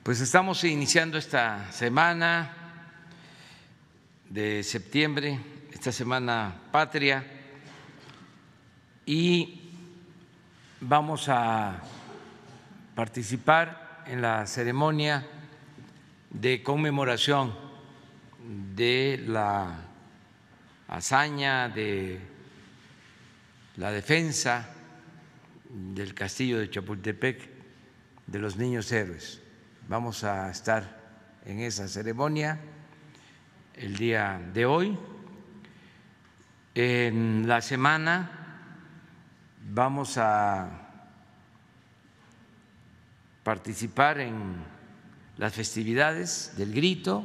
Pues estamos iniciando esta semana de septiembre, esta semana patria, y vamos a participar en la ceremonia de conmemoración de la hazaña de la defensa del castillo de Chapultepec de los niños héroes. Vamos a estar en esa ceremonia el día de hoy. En la semana vamos a participar en las festividades del Grito,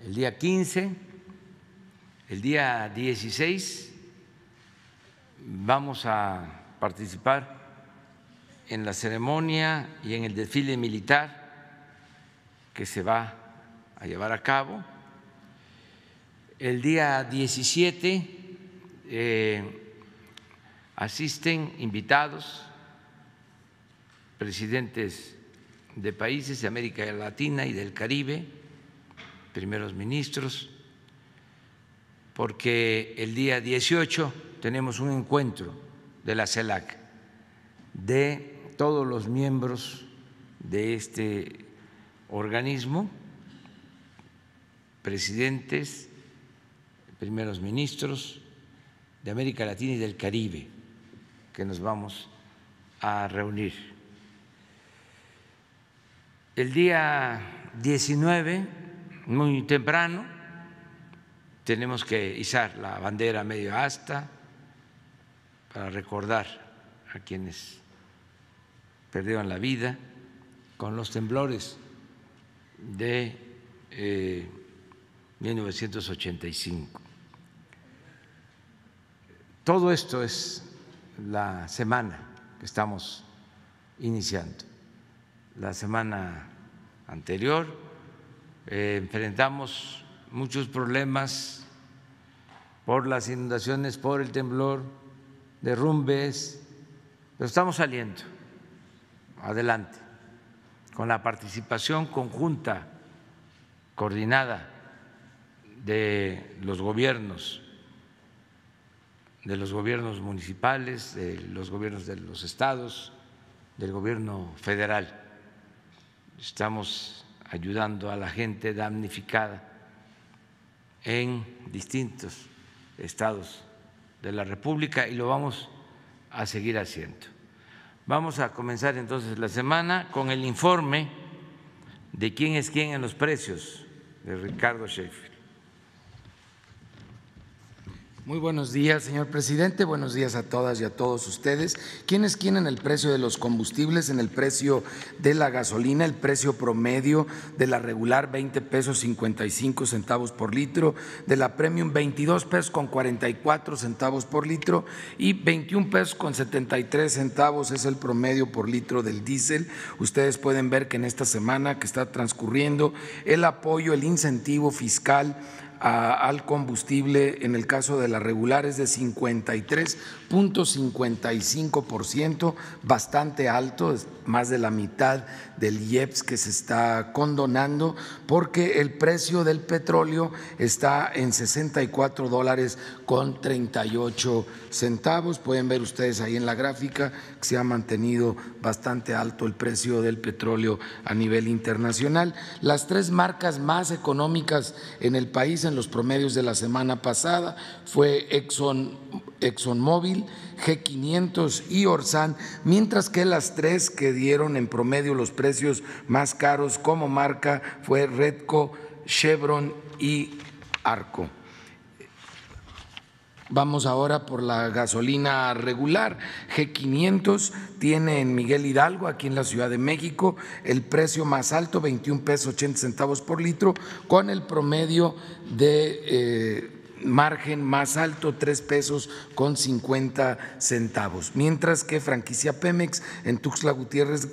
el día 15, el día 16 vamos a participar en la ceremonia y en el desfile militar que se va a llevar a cabo. El día 17 asisten invitados, presidentes de países de América Latina y del Caribe, primeros ministros, porque el día 18 tenemos un encuentro de la CELAC, de todos los miembros de este organismo, presidentes, primeros ministros de América Latina y del Caribe, que nos vamos a reunir. El día 19, muy temprano, tenemos que izar la bandera medio asta para recordar a quienes perdieron la vida con los temblores de 1985. Todo esto es la semana que estamos iniciando. La semana anterior enfrentamos muchos problemas por las inundaciones, por el temblor, derrumbes, pero estamos saliendo adelante con la participación conjunta, coordinada de los gobiernos municipales, de los gobiernos de los estados, del gobierno federal. Estamos ayudando a la gente damnificada en distintos estados de la República y lo vamos a seguir haciendo. Vamos a comenzar entonces la semana con el informe de quién es quién en los precios de Ricardo Sheffield. Muy buenos días, señor presidente. Buenos días a todas y a todos ustedes. ¿Quién es quién en el precio de los combustibles? En el precio de la gasolina, el precio promedio de la regular 20 pesos 55 centavos por litro, de la premium 22 pesos con 44 centavos por litro y 21 pesos con 73 centavos es el promedio por litro del diésel. Ustedes pueden ver que en esta semana que está transcurriendo el apoyo, el incentivo fiscal al combustible en el caso de la regular es de 53.55%, bastante alto, es más de la mitad del IEPS que se está condonando, porque el precio del petróleo está en $64.38. Pueden ver ustedes ahí en la gráfica que se ha mantenido bastante alto el precio del petróleo a nivel internacional. Las tres marcas más económicas en el país en los promedios de la semana pasada fue ExxonMobil, G500 y Orsan, mientras que las tres que dieron en promedio los precios más caros como marca fue Redco, Chevron y Arco. Vamos ahora por la gasolina regular. G500 tiene en Miguel Hidalgo, aquí en la Ciudad de México, el precio más alto, 21 pesos 80 centavos por litro, con el promedio de margen más alto, 3 pesos con 50 centavos. Mientras que franquicia Pemex en Tuxtla Gutiérrez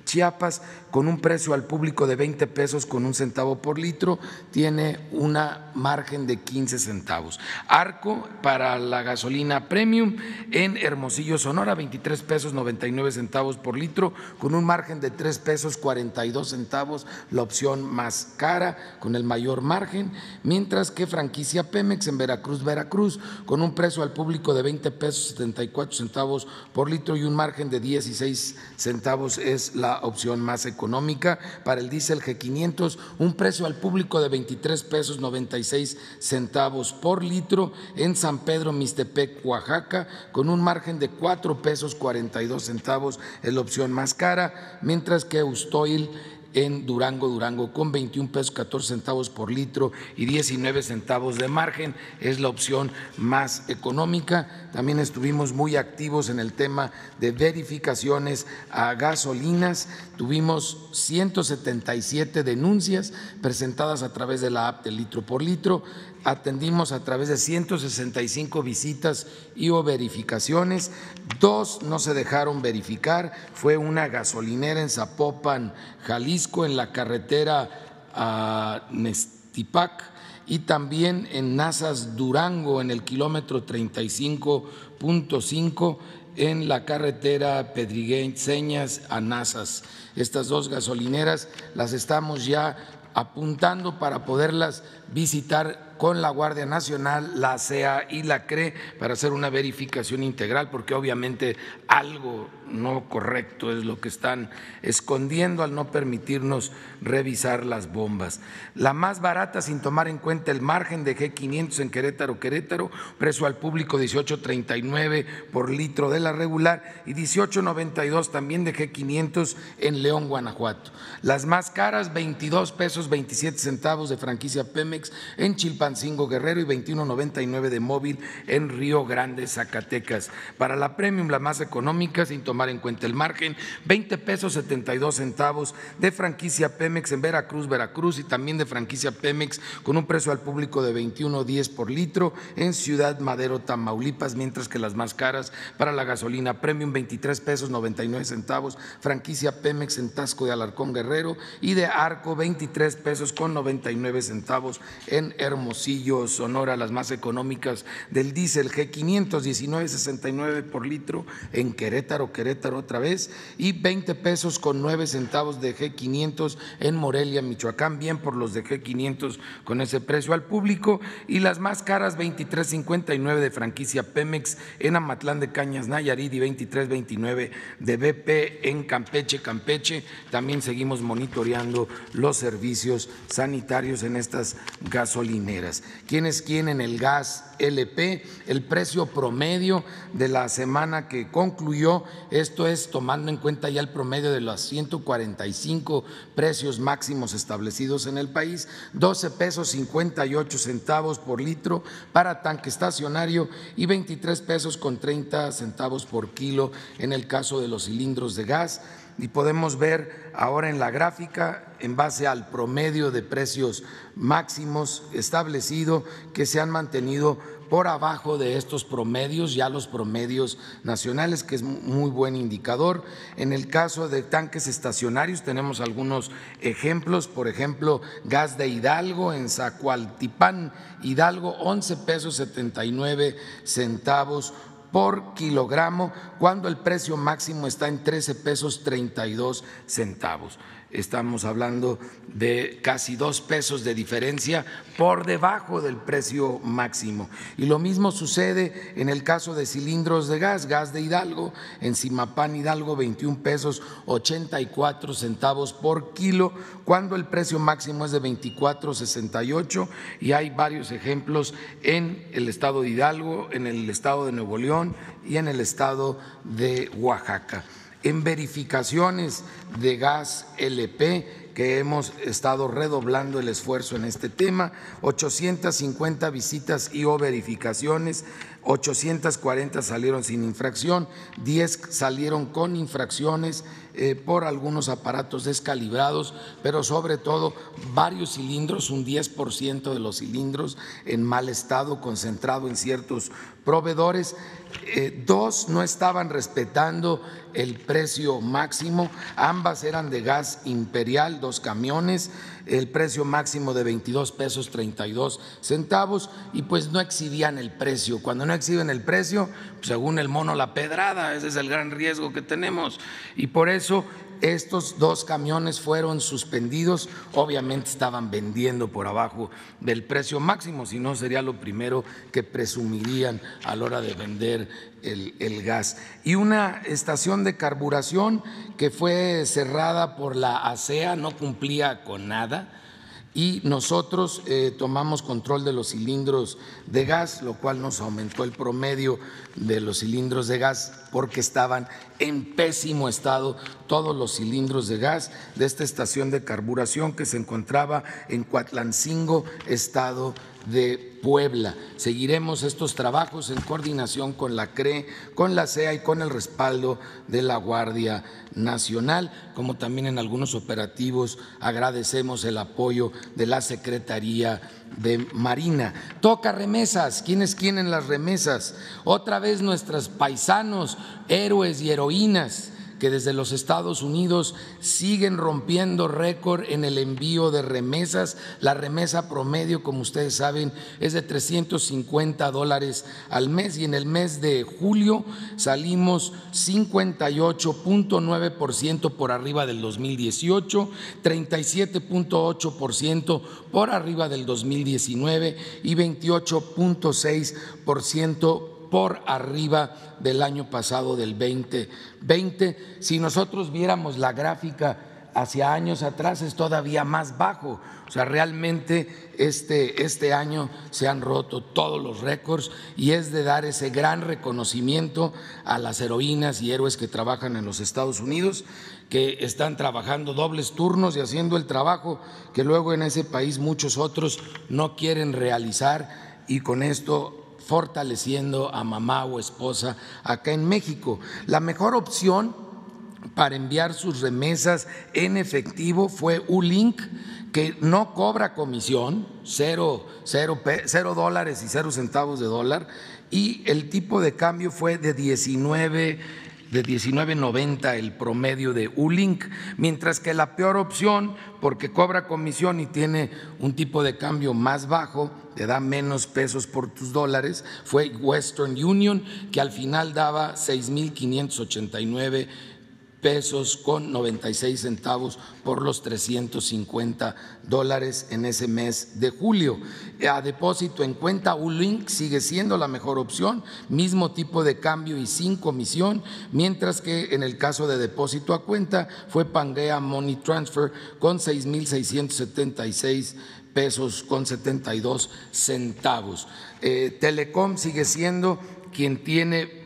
Chiapas, con un precio al público de 20 pesos con 1 centavo por litro, tiene una margen de 15 centavos. Arco para la gasolina premium en Hermosillo, Sonora, 23 pesos 99 centavos por litro, con un margen de 3 pesos 42 centavos, la opción más cara, con el mayor margen, mientras que franquicia Pemex en Veracruz, con un precio al público de 20 pesos 74 centavos por litro y un margen de 16 centavos es la opción más económica. Para el diésel G500, un precio al público de 23 pesos 96 centavos por litro en San Pedro Mixtepec, Oaxaca, con un margen de 4 pesos 42 centavos es la opción más cara, mientras que Ustoil en Durango, con 21 pesos 14 centavos por litro y 19 centavos de margen, es la opción más económica. También estuvimos muy activos en el tema de verificaciones a gasolinas, tuvimos 177 denuncias presentadas a través de la app de litro por litro, atendimos a través de 165 visitas y o verificaciones, 2 no se dejaron verificar, fue una gasolinera en Zapopan, Jalisco, en la carretera a Nestipac, y también en Nazas, Durango, en el kilómetro 35.5 en la carretera Pedrigueñas a Nazas. Estas 2 gasolineras las estamos ya apuntando para poderlas visitar con la Guardia Nacional, la CEA y la CRE para hacer una verificación integral, porque obviamente algo no correcto es lo que están escondiendo al no permitirnos revisar las bombas. La más barata, sin tomar en cuenta el margen de G500 en Querétaro, precio al público 18.39 por litro de la regular y 18.92 también de G500 en León, Guanajuato. Las más caras, 22 pesos 27 centavos de franquicia Pemex en Chilpancingo, Guerrero, y 21.99 de móvil en Río Grande, Zacatecas. Para la premium, la más económica, sin tomar en cuenta el margen, 20 pesos 72 centavos de franquicia Pemex en Veracruz y también de franquicia Pemex con un precio al público de 21.10 por litro en Ciudad Madero, Tamaulipas, mientras que las más caras para la gasolina premium, 23 pesos 99 centavos, franquicia Pemex en Taxco de Alarcón, Guerrero, y de Arco, 23 pesos con 99 centavos en Hermosillo, Sonora. Las más económicas del diésel G500, 19.69 por litro en Querétaro otra vez, y 20 pesos con 9 centavos de G500 en Morelia, Michoacán, bien por los de G500 con ese precio al público, y las más caras 23.59 de franquicia Pemex en Amatlán de Cañas, Nayarit, y 23.29 de BP en Campeche. También seguimos monitoreando los servicios sanitarios en estas gasolineras. ¿Quién es quién en el gas LP? El precio promedio de la semana que concluyó, esto es tomando en cuenta ya el promedio de los 145 precios máximos establecidos en el país, 12 pesos 58 centavos por litro para tanque estacionario y 23 pesos con 30 centavos por kilo en el caso de los cilindros de gas. Y podemos ver ahora en la gráfica, en base al promedio de precios máximos establecido, que se han mantenido por abajo de estos promedios, ya los promedios nacionales, que es muy buen indicador. En el caso de tanques estacionarios tenemos algunos ejemplos, por ejemplo, gas de Hidalgo en Zacualtipán, Hidalgo, 11 pesos 79 centavos por kilogramo, cuando el precio máximo está en 13 pesos 32 centavos. Estamos hablando de casi 2 pesos de diferencia por debajo del precio máximo. Y lo mismo sucede en el caso de cilindros de gas de Hidalgo, en Zimapán, Hidalgo, 21 pesos 84 centavos por kilo, cuando el precio máximo es de 24.68, y hay varios ejemplos en el estado de Hidalgo, en el estado de Nuevo León y en el estado de Oaxaca. En verificaciones de gas LP, que hemos estado redoblando el esfuerzo en este tema, 850 visitas y o verificaciones, 840 salieron sin infracción, 10 salieron con infracciones por algunos aparatos descalibrados, pero sobre todo varios cilindros, un 10% de los cilindros en mal estado, concentrado en ciertos proveedores. Dos no estaban respetando el precio máximo, ambas eran de gas imperial, 2 camiones, el precio máximo de 22 pesos 32 centavos y pues no exhibían el precio. Cuando no exhiben el precio, pues según el mono la pedrada, ese es el gran riesgo que tenemos y por eso estos 2 camiones fueron suspendidos. Obviamente estaban vendiendo por abajo del precio máximo, si no sería lo primero que presumirían a la hora de vender el gas. Y una estación de carburación que fue cerrada por la ASEA, no cumplía con nada. Y nosotros tomamos control de los cilindros de gas, lo cual nos aumentó el promedio de los cilindros de gas porque estaban en pésimo estado todos los cilindros de gas de esta estación de carburación que se encontraba en Coatlancingo, estado de Puebla. Seguiremos estos trabajos en coordinación con la CRE, con la CEA y con el respaldo de la Guardia Nacional, como también en algunos operativos agradecemos el apoyo de la Secretaría de Marina. Toca remesas. ¿Quiénes quieren las remesas? Otra vez nuestros paisanos, héroes y heroínas que desde los Estados Unidos siguen rompiendo récord en el envío de remesas. La remesa promedio, como ustedes saben, es de $350 al mes y en el mes de julio salimos 58.9% por arriba del 2018, 37.8% por arriba del 2019 y 28.6% por arriba del año pasado del 2020. Si nosotros viéramos la gráfica hacia años atrás es todavía más bajo, o sea, realmente este año se han roto todos los récords y es de dar ese gran reconocimiento a las heroínas y héroes que trabajan en los Estados Unidos, que están trabajando dobles turnos y haciendo el trabajo que luego en ese país muchos otros no quieren realizar y con esto fortaleciendo a mamá o esposa acá en México. La mejor opción para enviar sus remesas en efectivo fue Ulink, que no cobra comisión, $0 y 0 centavos de dólar, y el tipo de cambio fue de 19.90 el promedio de Ulink, mientras que la peor opción, porque cobra comisión y tiene un tipo de cambio más bajo, te da menos pesos por tus dólares, fue Western Union, que al final daba 6.589 pesos con 96 centavos por los $350 en ese mes de julio. A depósito en cuenta, Ulink sigue siendo la mejor opción, mismo tipo de cambio y sin comisión, mientras que en el caso de depósito a cuenta fue Pangea Money Transfer con 6.676 pesos con 72 centavos. Telecom sigue siendo quien tiene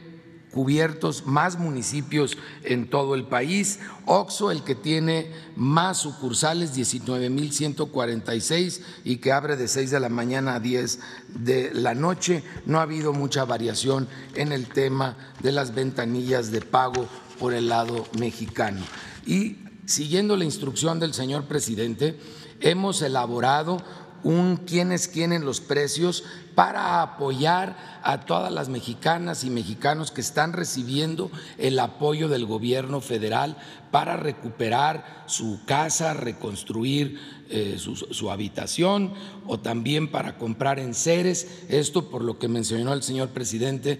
cubiertos más municipios en todo el país. OXXO, el que tiene más sucursales, 19.146 y que abre de 6 de la mañana a 10 de la noche. No ha habido mucha variación en el tema de las ventanillas de pago por el lado mexicano. Y siguiendo la instrucción del señor presidente, hemos elaborado un quién es quién en los precios para apoyar a todas las mexicanas y mexicanos que están recibiendo el apoyo del gobierno federal para recuperar su casa, reconstruir su habitación o también para comprar enseres. Esto por lo que mencionó el señor presidente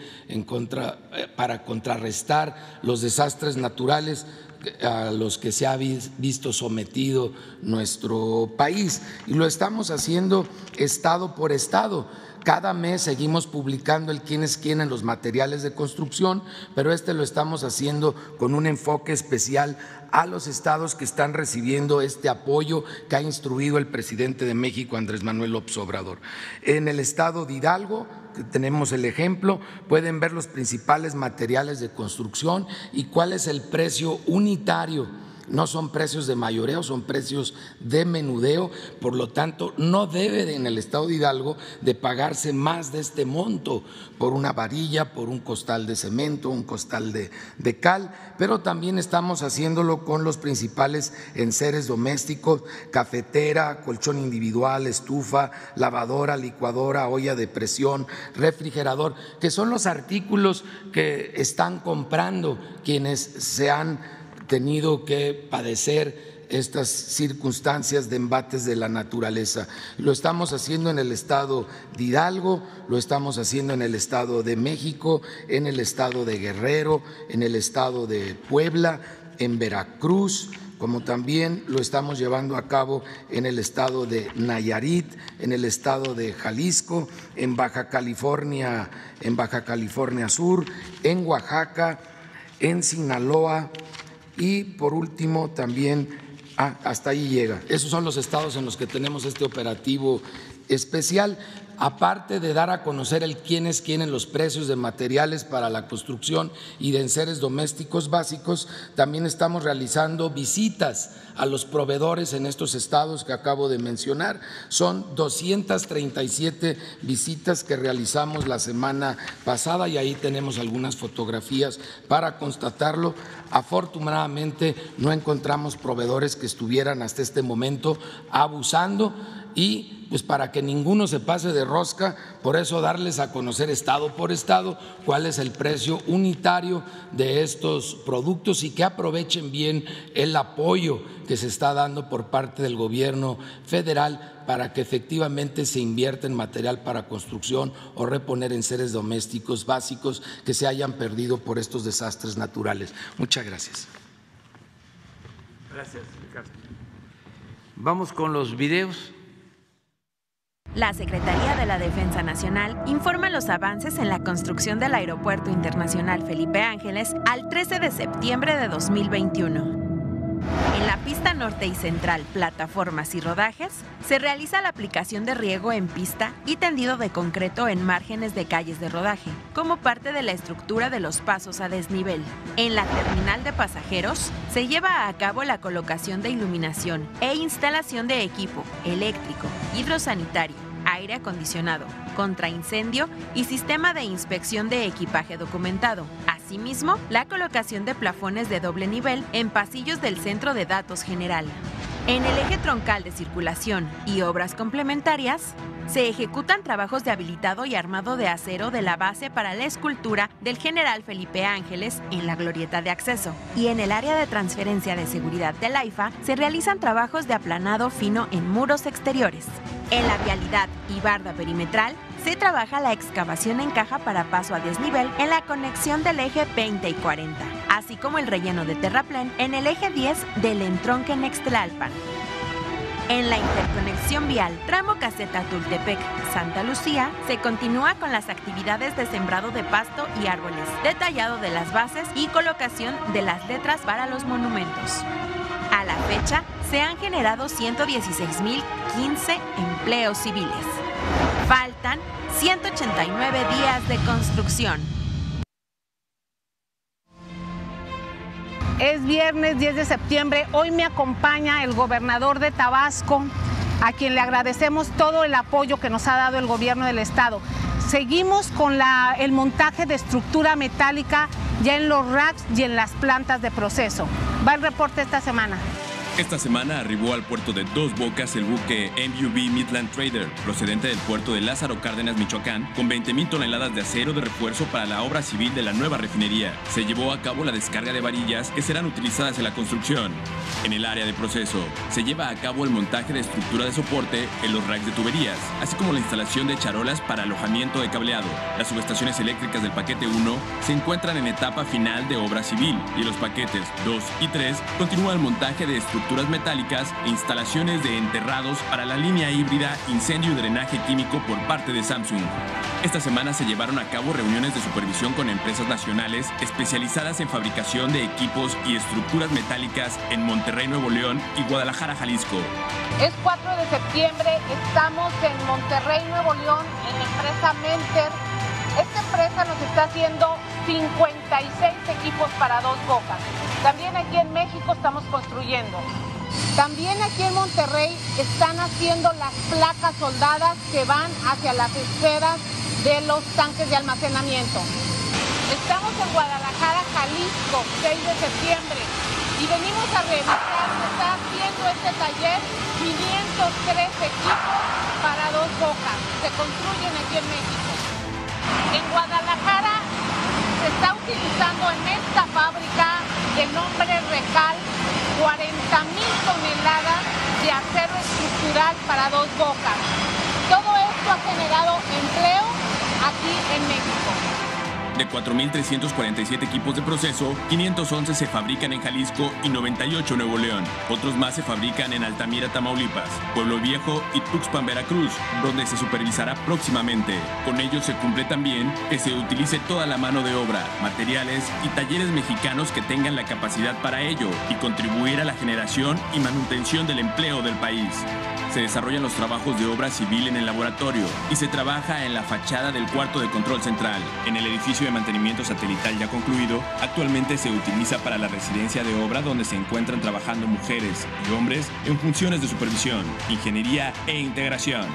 para contrarrestar los desastres naturales a los que se ha visto sometido nuestro país, y lo estamos haciendo estado por estado. Cada mes seguimos publicando el quién es quién en los materiales de construcción, pero lo estamos haciendo con un enfoque especial a los estados que están recibiendo este apoyo que ha instruido el presidente de México, Andrés Manuel López Obrador. En el estado de Hidalgo tenemos el ejemplo, pueden ver los principales materiales de construcción y cuál es el precio unitario no son precios de mayoreo, son precios de menudeo, por lo tanto no debe en el estado de Hidalgo de pagarse más de este monto por una varilla, por un costal de cemento, un costal de cal, pero también estamos haciéndolo con los principales enseres domésticos, cafetera, colchón individual, estufa, lavadora, licuadora, olla de presión, refrigerador, que son los artículos que están comprando quienes se han tenido que padecer estas circunstancias de embates de la naturaleza. Lo estamos haciendo en el estado de Hidalgo, lo estamos haciendo en el estado de México, en el estado de Guerrero, en el estado de Puebla, en Veracruz, como también lo estamos llevando a cabo en el estado de Nayarit, en el estado de Jalisco, en Baja California Sur, en Oaxaca, en Sinaloa y por último también hasta ahí llega. Esos son los estados en los que tenemos este operativo especial. Aparte de dar a conocer quiénes quieren los precios de materiales para la construcción y de enseres domésticos básicos, también estamos realizando visitas a los proveedores en estos estados que acabo de mencionar. Son 237 visitas que realizamos la semana pasada y ahí tenemos algunas fotografías para constatarlo. Afortunadamente no encontramos proveedores que estuvieran hasta este momento abusando y pues para que ninguno se pase de rosca, por eso darles a conocer estado por estado cuál es el precio unitario de estos productos y que aprovechen bien el apoyo que se está dando por parte del gobierno federal para que efectivamente se invierta en material para construcción o reponer enseres domésticos básicos que se hayan perdido por estos desastres naturales. Muchas gracias. Gracias, Ricardo. Vamos con los videos. La Secretaría de la Defensa Nacional informa los avances en la construcción del Aeropuerto Internacional Felipe Ángeles al 13 de septiembre de 2021. En la pista norte y central, plataformas y rodajes, se realiza la aplicación de riego en pista y tendido de concreto en márgenes de calles de rodaje, como parte de la estructura de los pasos a desnivel. En la terminal de pasajeros, se lleva a cabo la colocación de iluminación e instalación de equipo eléctrico, hidrosanitario, aire acondicionado, contraincendio y sistema de inspección de equipaje documentado. Asimismo, la colocación de plafones de doble nivel en pasillos del Centro de Datos General. En el eje troncal de circulación y obras complementarias, se ejecutan trabajos de habilitado y armado de acero de la base para la escultura del General Felipe Ángeles en la glorieta de acceso. Y en el área de transferencia de seguridad del AIFA se realizan trabajos de aplanado fino en muros exteriores. En la vialidad y barda perimetral se trabaja la excavación en caja para paso a desnivel en la conexión del eje 20 y 40, así como el relleno de terraplén en el eje 10 del entronque Nextlalpan. En la interconexión vial tramo Caseta Tultepec-Santa Lucía se continúa con las actividades de sembrado de pasto y árboles, detallado de las bases y colocación de las letras para los monumentos. A la fecha, se han generado 116.015 empleos civiles. Faltan 189 días de construcción. Es viernes 10 de septiembre, hoy me acompaña el gobernador de Tabasco, a quien le agradecemos todo el apoyo que nos ha dado el gobierno del estado. Seguimos con el montaje de estructura metálica ya en los racks y en las plantas de proceso. Va el reporte esta semana. Esta semana arribó al puerto de Dos Bocas el buque MV Midland Trader, procedente del puerto de Lázaro Cárdenas, Michoacán, con 20,000 toneladas de acero de refuerzo para la obra civil de la nueva refinería. Se llevó a cabo la descarga de varillas que serán utilizadas en la construcción. En el área de proceso, se lleva a cabo el montaje de estructura de soporte en los racks de tuberías, así como la instalación de charolas para alojamiento de cableado. Las subestaciones eléctricas del paquete 1 se encuentran en etapa final de obra civil y en los paquetes 2 y 3 continúa el montaje de estructuras metálicas e instalaciones de enterrados para la línea híbrida incendio y drenaje químico por parte de Samsung. Esta semana se llevaron a cabo reuniones de supervisión con empresas nacionales especializadas en fabricación de equipos y estructuras metálicas en Monterrey, Nuevo León y Guadalajara, Jalisco. Es 4 de septiembre, estamos en Monterrey, Nuevo León, en la empresa Menter. Esta empresa nos está haciendo 56 equipos para Dos Bocas. También aquí en México estamos construyendo. También aquí en Monterrey están haciendo las placas soldadas que van hacia las esferas de los tanques de almacenamiento. Estamos en Guadalajara, Jalisco, 6 de septiembre, y venimos a revisar, se está haciendo este taller, 503 equipos para Dos Bocas, se construyen aquí en México. En Guadalajara se está utilizando en esta fábrica de nombre Recal 40,000 toneladas de acero estructural para Dos Bocas. Todo esto ha generado empleo aquí en México. De 4.347 equipos de proceso, 511 se fabrican en Jalisco y 98 en Nuevo León. Otros más se fabrican en Altamira, Tamaulipas, Pueblo Viejo y Tuxpan, Veracruz, donde se supervisará próximamente. Con ello se cumple también que se utilice toda la mano de obra, materiales y talleres mexicanos que tengan la capacidad para ello y contribuir a la generación y manutención del empleo del país. Se desarrollan los trabajos de obra civil en el laboratorio y se trabaja en la fachada del cuarto de control central. En el edificio de mantenimiento satelital ya concluido, actualmente se utiliza para la residencia de obra donde se encuentran trabajando mujeres y hombres en funciones de supervisión, ingeniería e integración.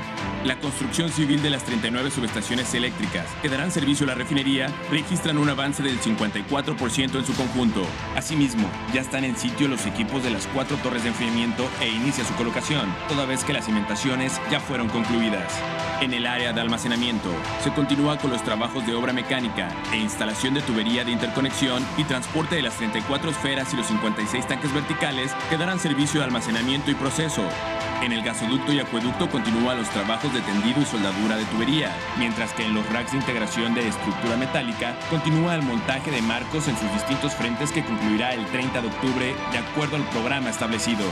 La construcción civil de las 39 subestaciones eléctricas que darán servicio a la refinería registran un avance del 54% en su conjunto. Asimismo, ya están en sitio los equipos de las 4 torres de enfriamiento e inicia su colocación, toda vez que las cimentaciones ya fueron concluidas. En el área de almacenamiento, se continúa con los trabajos de obra mecánica e instalación de tubería de interconexión y transporte de las 34 esferas y los 56 tanques verticales que darán servicio de almacenamiento y proceso. En el gasoducto y acueducto continúan los trabajos de tendido y soldadura de tubería, mientras que en los racks de integración de estructura metálica continúa el montaje de marcos en sus distintos frentes que concluirá el 30 de octubre de acuerdo al programa establecido.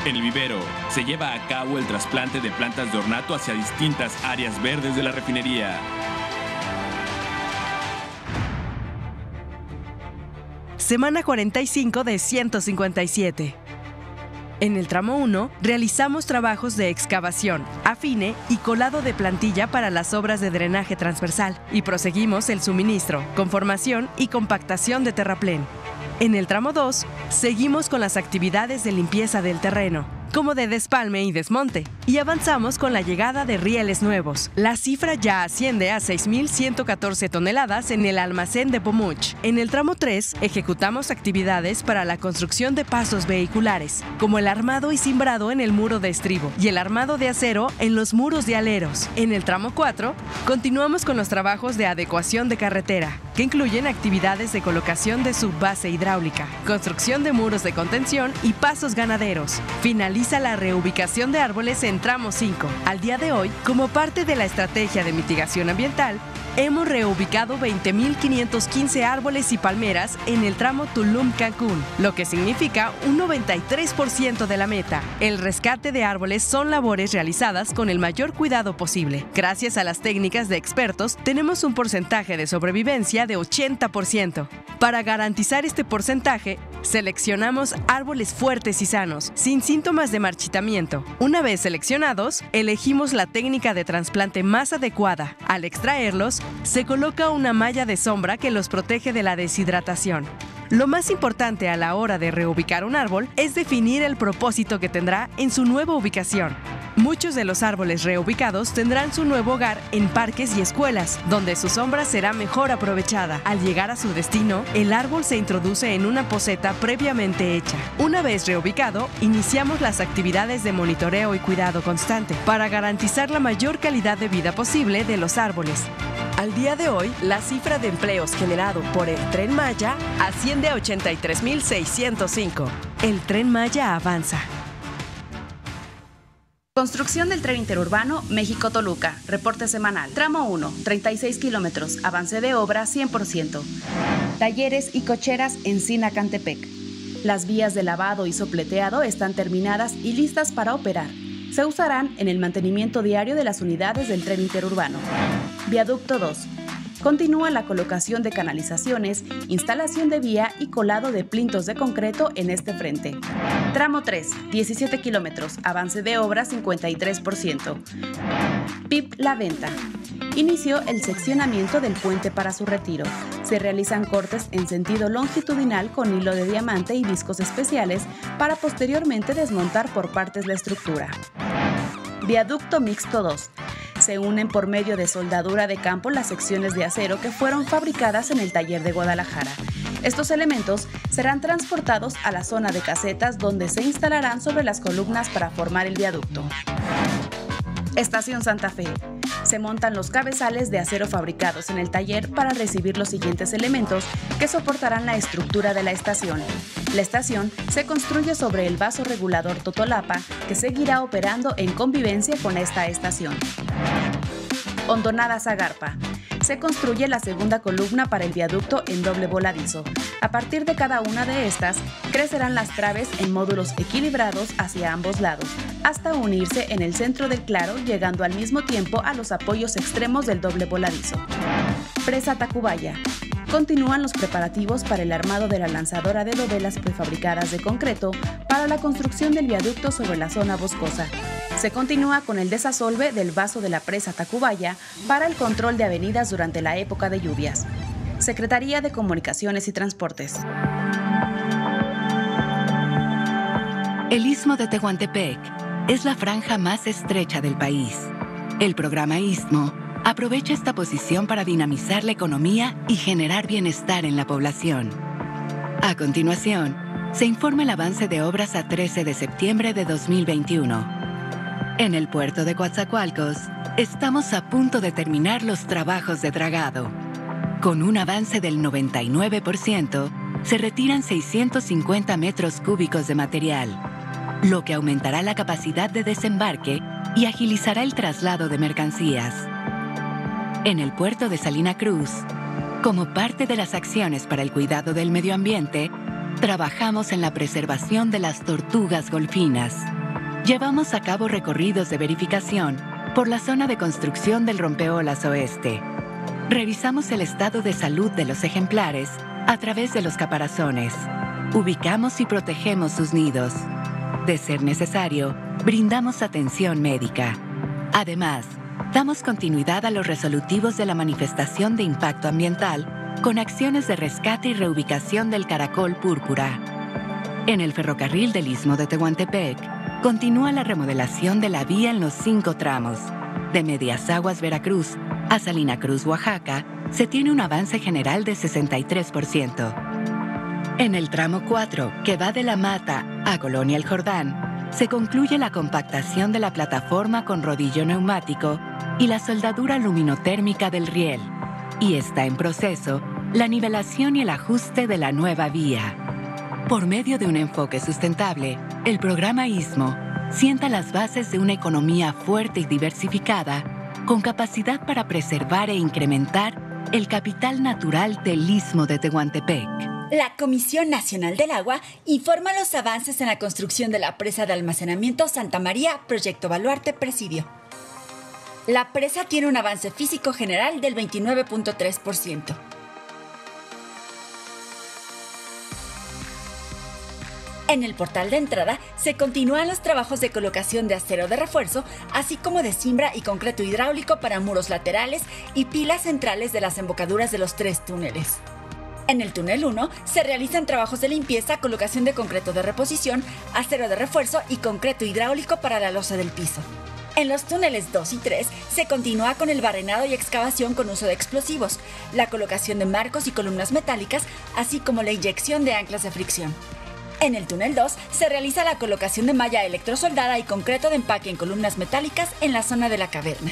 En el vivero, se lleva a cabo el trasplante de plantas de ornato hacia distintas áreas verdes de la refinería. Semana 45 de 157. En el tramo 1, realizamos trabajos de excavación, afine y colado de plantilla para las obras de drenaje transversal y proseguimos el suministro, conformación y compactación de terraplén. En el tramo 2, seguimos con las actividades de limpieza del terreno, como de despalme y desmonte, y avanzamos con la llegada de rieles nuevos. La cifra ya asciende a 6.114 toneladas en el almacén de Pomuch. En el tramo 3, ejecutamos actividades para la construcción de pasos vehiculares, como el armado y cimbrado en el muro de estribo y el armado de acero en los muros de aleros. En el tramo 4, continuamos con los trabajos de adecuación de carretera, que incluyen actividades de colocación de subbase hidráulica, construcción de muros de contención y pasos ganaderos. Finaliza la reubicación de árboles en tramo 5. Al día de hoy, como parte de la estrategia de mitigación ambiental, hemos reubicado 20.515 árboles y palmeras en el tramo Tulum-Cancún, lo que significa un 93% de la meta. El rescate de árboles son labores realizadas con el mayor cuidado posible. Gracias a las técnicas de expertos, tenemos un porcentaje de sobrevivencia de 80%. Para garantizar este porcentaje, seleccionamos árboles fuertes y sanos, sin síntomas de marchitamiento. Una vez seleccionados, elegimos la técnica de trasplante más adecuada. Al extraerlos, se coloca una malla de sombra que los protege de la deshidratación. Lo más importante a la hora de reubicar un árbol es definir el propósito que tendrá en su nueva ubicación. Muchos de los árboles reubicados tendrán su nuevo hogar en parques y escuelas, donde su sombra será mejor aprovechada. Al llegar a su destino, el árbol se introduce en una poceta previamente hecha. Una vez reubicado, iniciamos las actividades de monitoreo y cuidado constante para garantizar la mayor calidad de vida posible de los árboles. Al día de hoy, la cifra de empleos generado por el Tren Maya asciende a 83.605. El Tren Maya avanza. Construcción del tren interurbano México-Toluca. Reporte semanal. Tramo 1, 36 kilómetros. Avance de obra 100%. Talleres y cocheras Encina-Cantepec. Las vías de lavado y sopleteado están terminadas y listas para operar. Se usarán en el mantenimiento diario de las unidades del tren interurbano. Viaducto 2. Continúa la colocación de canalizaciones, instalación de vía y colado de plintos de concreto en este frente. Tramo 3, 17 kilómetros, avance de obra 53%. PIP La Venta. Inició el seccionamiento del puente para su retiro. Se realizan cortes en sentido longitudinal con hilo de diamante y discos especiales para posteriormente desmontar por partes la estructura. Viaducto Mixto 2. Se unen por medio de soldadura de campo las secciones de acero que fueron fabricadas en el taller de Guadalajara. Estos elementos serán transportados a la zona de casetas donde se instalarán sobre las columnas para formar el viaducto. Estación Santa Fe. Se montan los cabezales de acero fabricados en el taller para recibir los siguientes elementos que soportarán la estructura de la estación. La estación se construye sobre el vaso regulador Totolapa, que seguirá operando en convivencia con esta estación. Hondonada Zagarpa. Se construye la segunda columna para el viaducto en doble voladizo. A partir de cada una de estas, crecerán las traves en módulos equilibrados hacia ambos lados, hasta unirse en el centro del claro, llegando al mismo tiempo a los apoyos extremos del doble voladizo. Presa Tacubaya. Continúan los preparativos para el armado de la lanzadora de dovelas prefabricadas de concreto para la construcción del viaducto sobre la zona boscosa. Se continúa con el desasolve del vaso de la presa Tacubaya para el control de avenidas durante la época de lluvias. Secretaría de Comunicaciones y Transportes. El Istmo de Tehuantepec es la franja más estrecha del país. El programa Istmo aprovecha esta posición para dinamizar la economía y generar bienestar en la población. A continuación, se informa el avance de obras a 13 de septiembre de 2021. En el puerto de Coatzacoalcos, estamos a punto de terminar los trabajos de dragado. Con un avance del 99%, se retiran 650 metros cúbicos de material, lo que aumentará la capacidad de desembarque y agilizará el traslado de mercancías. En el puerto de Salina Cruz, como parte de las acciones para el cuidado del medio ambiente, trabajamos en la preservación de las tortugas golfinas. Llevamos a cabo recorridos de verificación por la zona de construcción del rompeolas oeste. Revisamos el estado de salud de los ejemplares a través de los caparazones. Ubicamos y protegemos sus nidos. De ser necesario, brindamos atención médica. Además, damos continuidad a los resolutivos de la manifestación de impacto ambiental con acciones de rescate y reubicación del caracol púrpura. En el ferrocarril del Istmo de Tehuantepec, continúa la remodelación de la vía en los 5 tramos. De Medias Aguas, Veracruz, a Salina Cruz, Oaxaca, se tiene un avance general de 63%. En el tramo 4, que va de La Mata a Colonia El Jordán, se concluye la compactación de la plataforma con rodillo neumático y la soldadura luminotérmica del riel, y está en proceso la nivelación y el ajuste de la nueva vía. Por medio de un enfoque sustentable, el programa Istmo sienta las bases de una economía fuerte y diversificada, con capacidad para preservar e incrementar el capital natural del Istmo de Tehuantepec. La Comisión Nacional del Agua informa los avances en la construcción de la presa de almacenamiento Santa María, Proyecto Baluarte, Presidio. La presa tiene un avance físico general del 29.3%. En el portal de entrada se continúan los trabajos de colocación de acero de refuerzo, así como de cimbra y concreto hidráulico para muros laterales y pilas centrales de las embocaduras de los 3 túneles. En el túnel 1 se realizan trabajos de limpieza, colocación de concreto de reposición, acero de refuerzo y concreto hidráulico para la losa del piso. En los túneles 2 y 3 se continúa con el barrenado y excavación con uso de explosivos, la colocación de marcos y columnas metálicas, así como la inyección de anclas de fricción. En el túnel 2 se realiza la colocación de malla electrosoldada y concreto de empaque en columnas metálicas en la zona de la caverna.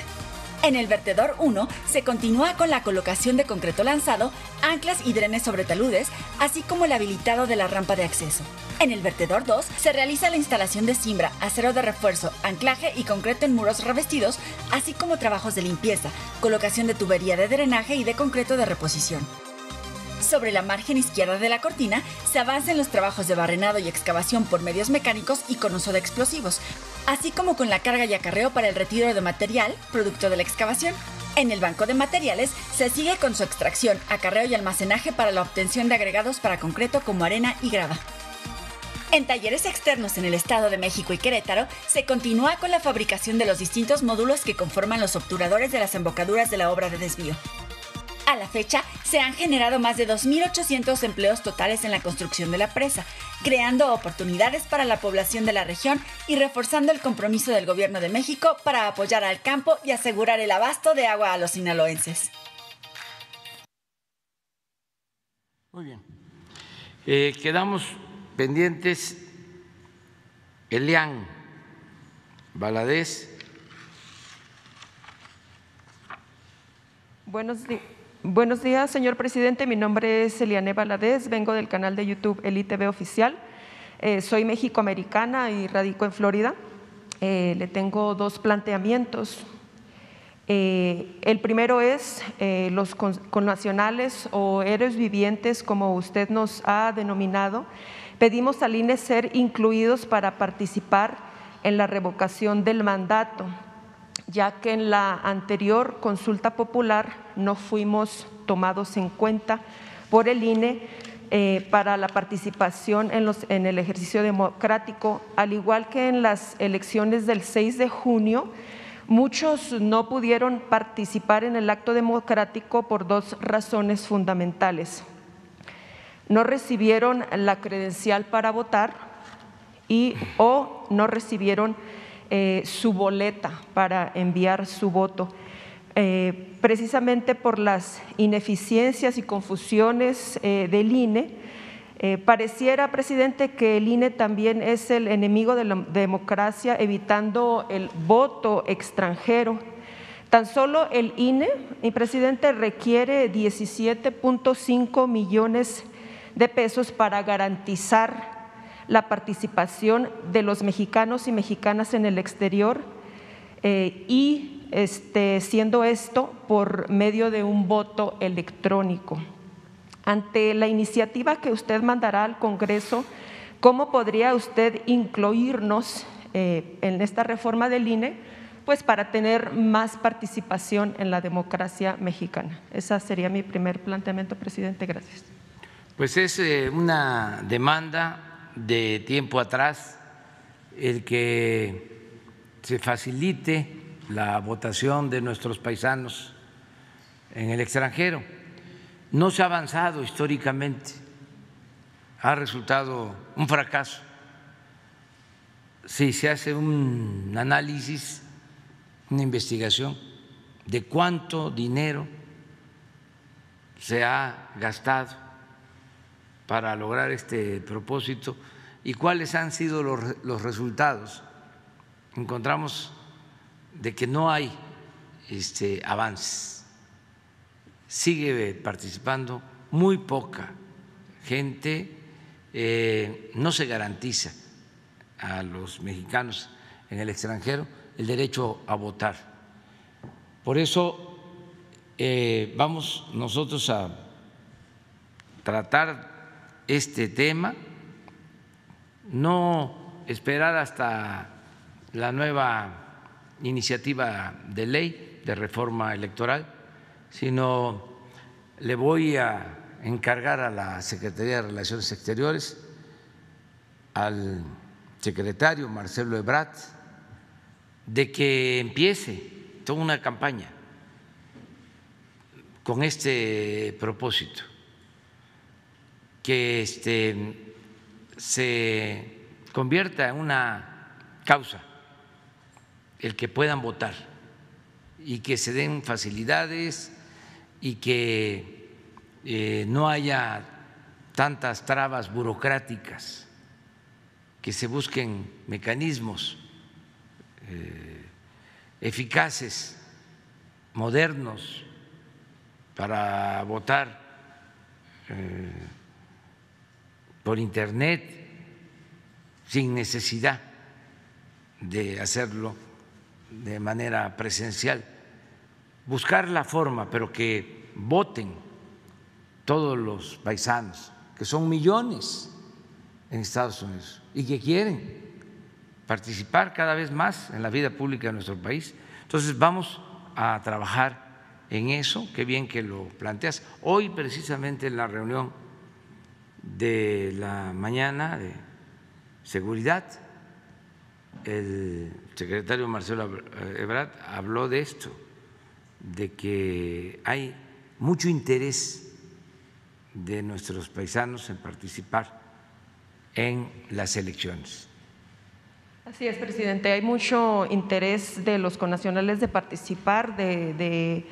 En el vertedor 1 se continúa con la colocación de concreto lanzado, anclas y drenes sobre taludes, así como el habilitado de la rampa de acceso. En el vertedor 2 se realiza la instalación de cimbra, acero de refuerzo, anclaje y concreto en muros revestidos, así como trabajos de limpieza, colocación de tubería de drenaje y de concreto de reposición. Sobre la margen izquierda de la cortina se avanza en los trabajos de barrenado y excavación por medios mecánicos y con uso de explosivos, así como con la carga y acarreo para el retiro de material, producto de la excavación. En el banco de materiales se sigue con su extracción, acarreo y almacenaje para la obtención de agregados para concreto como arena y grava. En talleres externos en el Estado de México y Querétaro se continúa con la fabricación de los distintos módulos que conforman los obturadores de las embocaduras de la obra de desvío. A la fecha, se han generado más de 2.800 empleos totales en la construcción de la presa, creando oportunidades para la población de la región y reforzando el compromiso del Gobierno de México para apoyar al campo y asegurar el abasto de agua a los sinaloenses. Muy bien. Quedamos pendientes. Elian Valadez. Buenos días, señor presidente. Mi nombre es Eliane Valadez, vengo del canal de YouTube Elite TV Oficial. Soy mexicoamericana y radico en Florida. Le tengo dos planteamientos. El primero es los connacionales o héroes vivientes, como usted nos ha denominado. Pedimos al INE ser incluidos para participar en la revocación del mandato, ya que en la anterior consulta popular no fuimos tomados en cuenta por el INE para la participación en el ejercicio democrático, al igual que en las elecciones del 6 de junio, muchos no pudieron participar en el acto democrático por dos razones fundamentales. No recibieron la credencial para votar o no recibieron su boleta para enviar su voto. Precisamente por las ineficiencias y confusiones del INE, pareciera, presidente, que el INE también es el enemigo de la democracia, evitando el voto extranjero. Tan solo el INE, mi presidente, requiere 17.5 millones de pesos para garantizar la participación de los mexicanos y mexicanas en el exterior siendo esto por medio de un voto electrónico. Ante la iniciativa que usted mandará al Congreso, ¿cómo podría usted incluirnos en esta reforma del INE? Pues para tener más participación en la democracia mexicana. Ese sería mi primer planteamiento, presidente. Gracias. Pues es una demanda de tiempo atrás el que se facilite la votación de nuestros paisanos en el extranjero. No se ha avanzado históricamente, ha resultado un fracaso. Si se hace un análisis, una investigación de cuánto dinero se ha gastado para lograr este propósito y cuáles han sido los resultados, encontramos de que no hay avances. Sigue participando muy poca gente, no se garantiza a los mexicanos en el extranjero el derecho a votar. Por eso vamos nosotros a tratar este tema, no esperar hasta la nueva iniciativa de ley de reforma electoral, sino le voy a encargar a la Secretaría de Relaciones Exteriores, al secretario Marcelo Ebrard, de que empiece toda una campaña con este propósito, que se convierta en una causa el que puedan votar y que se den facilidades y que no haya tantas trabas burocráticas, que se busquen mecanismos eficaces, modernos, para votar por internet sin necesidad de hacerlo de manera presencial, buscar la forma, pero que voten todos los paisanos, que son millones en Estados Unidos y que quieren participar cada vez más en la vida pública de nuestro país. Entonces vamos a trabajar en eso, qué bien que lo planteas. Hoy precisamente en la reunión de la mañana de seguridad, el secretario Marcelo Ebrard habló de esto, de que hay mucho interés de nuestros paisanos en participar en las elecciones. Así es, presidente. Hay mucho interés de los connacionales de participar, de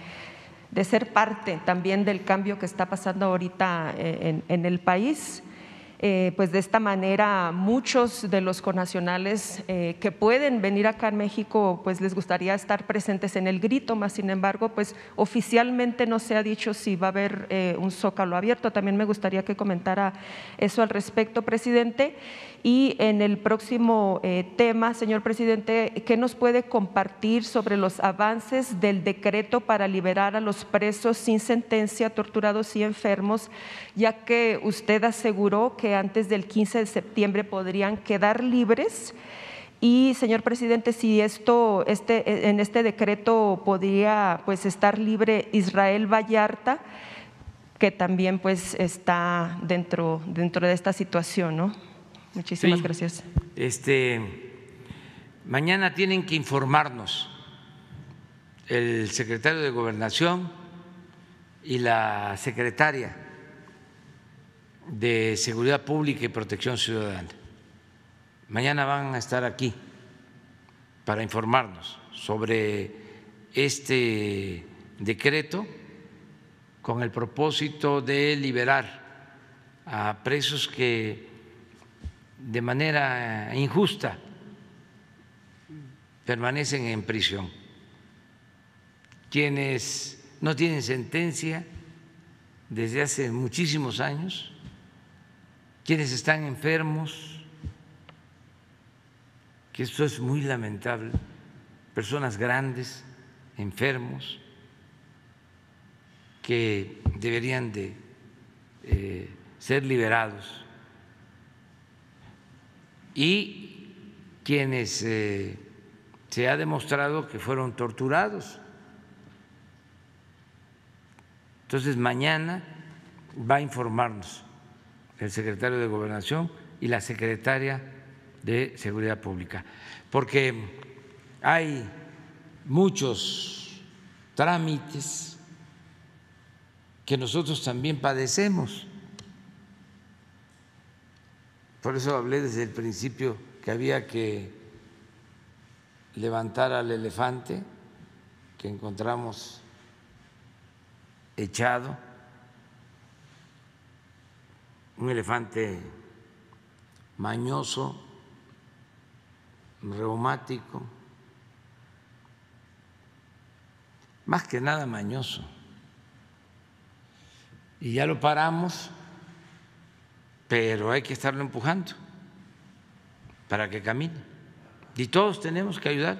ser parte también del cambio que está pasando ahorita en el país. Pues de esta manera muchos de los connacionales que pueden venir acá en México pues les gustaría estar presentes en el grito, más sin embargo pues oficialmente no se ha dicho si va a haber un zócalo abierto. También me gustaría que comentara eso al respecto, presidente. Y en el próximo tema, señor presidente, ¿qué nos puede compartir sobre los avances del decreto para liberar a los presos sin sentencia, torturados y enfermos, ya que usted aseguró que antes del 15 de septiembre podrían quedar libres? Y, señor presidente, si en este decreto podría pues estar libre Israel Vallarta, que también pues está dentro de esta situación, ¿no? Muchísimas gracias. Mañana tienen que informarnos el secretario de Gobernación y la secretaria de Seguridad Pública y Protección Ciudadana. Mañana van a estar aquí para informarnos sobre este decreto con el propósito de liberar a presos que de manera injusta permanecen en prisión, quienes no tienen sentencia desde hace muchísimos años, quienes están enfermos, que esto es muy lamentable, personas grandes, enfermos, que deberían de ser liberados, y quienes se ha demostrado que fueron torturados. Entonces mañana va a informarnos el secretario de Gobernación y la secretaria de Seguridad Pública, porque hay muchos trámites que nosotros también padecemos. Por eso hablé desde el principio que había que levantar al elefante que encontramos echado, un elefante mañoso, reumático, más que nada mañoso. Y ya lo paramos, pero hay que estarlo empujando para que camine. Y todos tenemos que ayudar,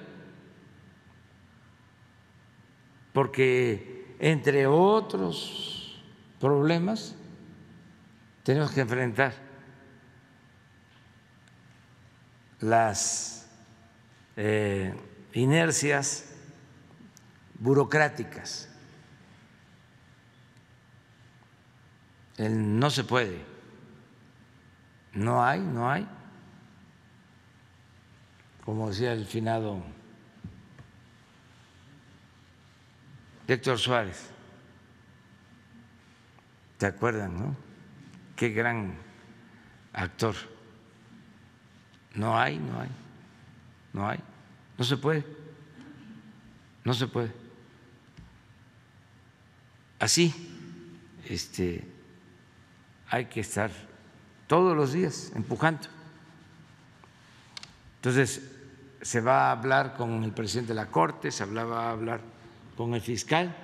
porque entre otros problemas tenemos que enfrentar las inercias burocráticas. No se puede, no hay, como decía el finado Héctor Suárez, ¿te acuerdan, no? Qué gran actor. No se puede, Así, hay que estar todos los días empujando. Entonces, se va a hablar con el presidente de la Corte, va a hablar con el fiscal,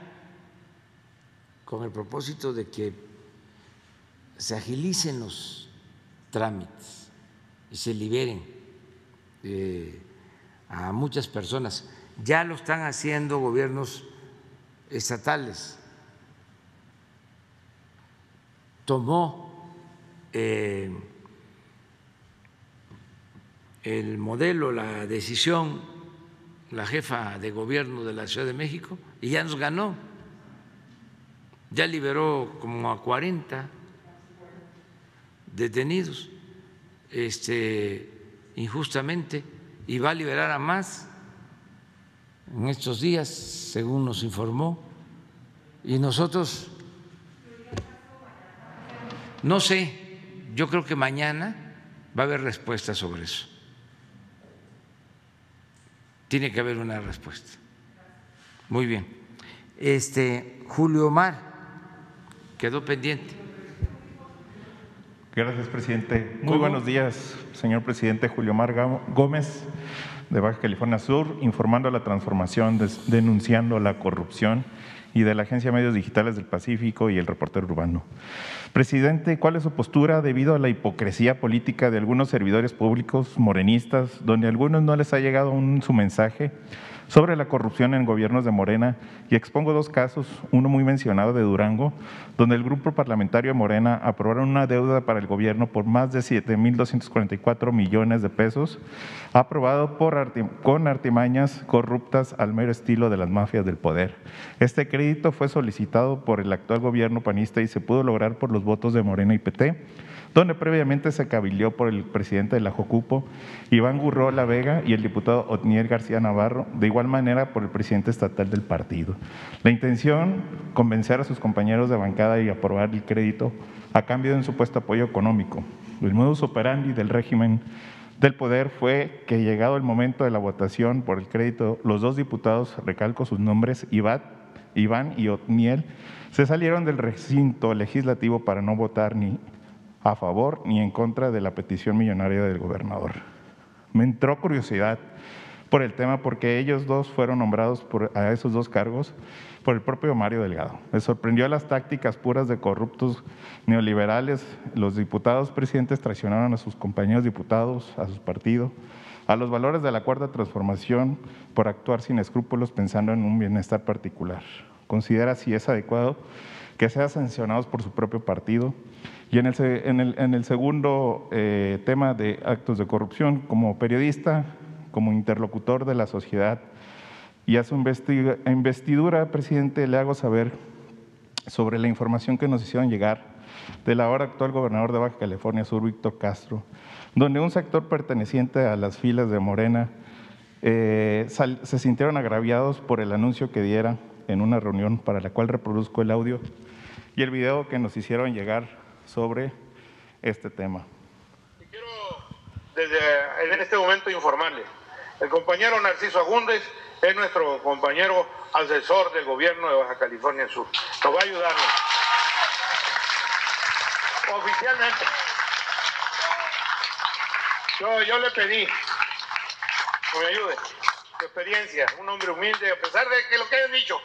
con el propósito de que se agilicen los trámites y se liberen a muchas personas. Ya lo están haciendo gobiernos estatales. Tomó el modelo, la decisión, la jefa de gobierno de la Ciudad de México, y ya nos ganó ya liberó como a 40 detenidos injustamente y va a liberar a más en estos días, según nos informó. Y nosotros, no sé, yo creo que mañana va a haber respuesta sobre eso. Tiene que haber una respuesta. Muy bien. Julio Omar quedó pendiente. Gracias, presidente. Muy buenos días, señor presidente. Julio Omar Gómez, de Baja California Sur, informando a la Transformación, denunciando la corrupción, y de la Agencia de Medios Digitales del Pacífico y el Reportero Urbano. Presidente, ¿cuál es su postura debido a la hipocresía política de algunos servidores públicos morenistas, donde a algunos no les ha llegado aún su mensaje sobre la corrupción en gobiernos de Morena? Y expongo dos casos, uno muy mencionado de Durango, donde el grupo parlamentario de Morena aprobaron una deuda para el gobierno por más de 7,244 millones de pesos, aprobado con artimañas corruptas al mero estilo de las mafias del poder. Este crédito fue solicitado por el actual gobierno panista y se pudo lograr por los votos de Morena y PT, donde previamente se cabildeó por el presidente de la Jocupo, Iván Gurrola Vega, y el diputado Otniel García Navarro, de igual manera por el presidente estatal del partido. La intención, convencer a sus compañeros de bancada y aprobar el crédito a cambio de un supuesto apoyo económico. El modus operandi del régimen del poder fue que, llegado el momento de la votación por el crédito, los dos diputados, recalco sus nombres, Iván y Otniel, se salieron del recinto legislativo para no votar ni a favor ni en contra de la petición millonaria del gobernador. Me entró curiosidad por el tema porque ellos dos fueron nombrados a esos dos cargos por el propio Mario Delgado. Me sorprendió las tácticas puras de corruptos neoliberales. Los diputados presidentes traicionaron a sus compañeros diputados, a sus partidos, a los valores de la Cuarta Transformación por actuar sin escrúpulos pensando en un bienestar particular. ¿Considera si es adecuado que sean sancionados por su propio partido? Y en el segundo tema de actos de corrupción, como periodista, como interlocutor de la sociedad y a su investidura, presidente, le hago saber sobre la información que nos hicieron llegar del ahora actual gobernador de Baja California Sur, Víctor Castro, donde un sector perteneciente a las filas de Morena se sintieron agraviados por el anuncio que diera en una reunión para la cual reproduzco el audio y el video que nos hicieron llegar sobre este tema. Y quiero en este momento informarle, el compañero Narciso Agúndez es nuestro compañero asesor del gobierno de Baja California Sur. Nos va a ayudarnos oficialmente. Yo le pedí que me ayude, su experiencia, un hombre humilde, a pesar de que lo que hayan dicho,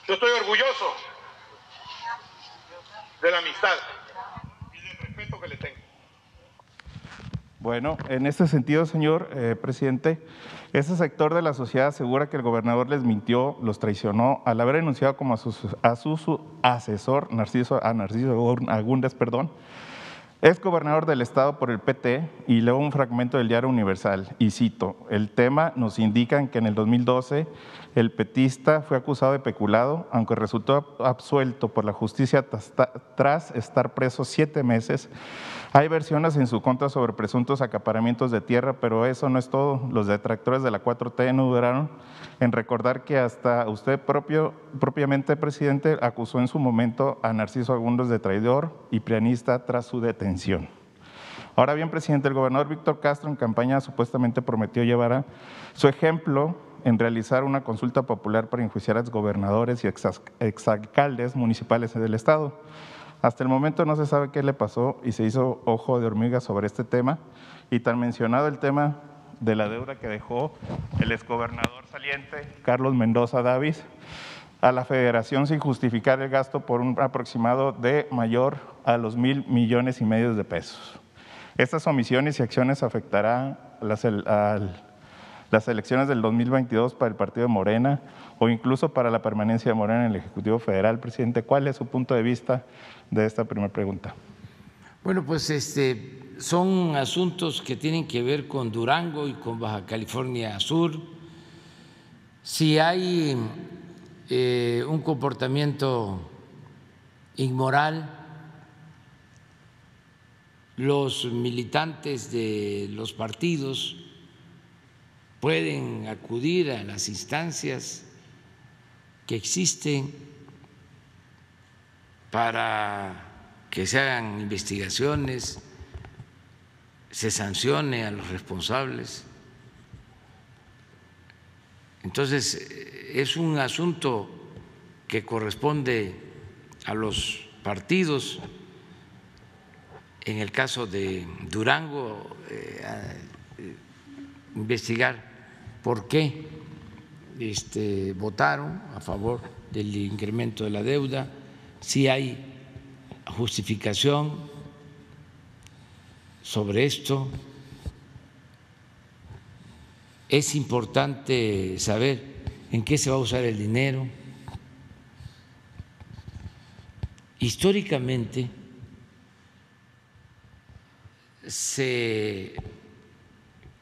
yo estoy orgulloso de la amistad y del respeto que le tengo. Bueno, en este sentido, señor presidente, ese sector de la sociedad asegura que el gobernador les mintió, los traicionó al haber enunciado como a su asesor, Narciso Agúndez, es gobernador del estado por el PT, y leo un fragmento del Diario Universal, y cito: el tema nos indican que en el 2012 el petista fue acusado de peculado, aunque resultó absuelto por la justicia tras estar preso 7 meses. Hay versiones en su contra sobre presuntos acaparamientos de tierra, pero eso no es todo. Los detractores de la 4T no dudaron en recordar que hasta usted propiamente, presidente, acusó en su momento a Narciso Agúndez de traidor y prianista tras su detención. Ahora bien, presidente, el gobernador Víctor Castro en campaña supuestamente prometió llevar su ejemplo en realizar una consulta popular para enjuiciar a exgobernadores y exalcaldes municipales del estado. Hasta el momento no se sabe qué le pasó y se hizo ojo de hormiga sobre este tema, y tan mencionado el tema de la deuda que dejó el exgobernador saliente, Carlos Mendoza Davis, a la federación sin justificar el gasto por un aproximado de mayor a los 1,000 millones y medio de pesos. Estas omisiones y acciones afectarán las elecciones del 2022 para el partido de Morena o incluso para la permanencia de Morena en el Ejecutivo Federal. Presidente, ¿cuál es su punto de vista de esta primera pregunta? Bueno, pues son asuntos que tienen que ver con Durango y con Baja California Sur. Si hay un comportamiento inmoral. Los militantes de los partidos pueden acudir a las instancias que existen para que se hagan investigaciones, se sancione a los responsables. Entonces, es un asunto que corresponde a los partidos. En el caso de Durango, investigar por qué votaron a favor del incremento de la deuda, si hay justificación sobre esto. Es importante saber en qué se va a usar el dinero. Históricamente se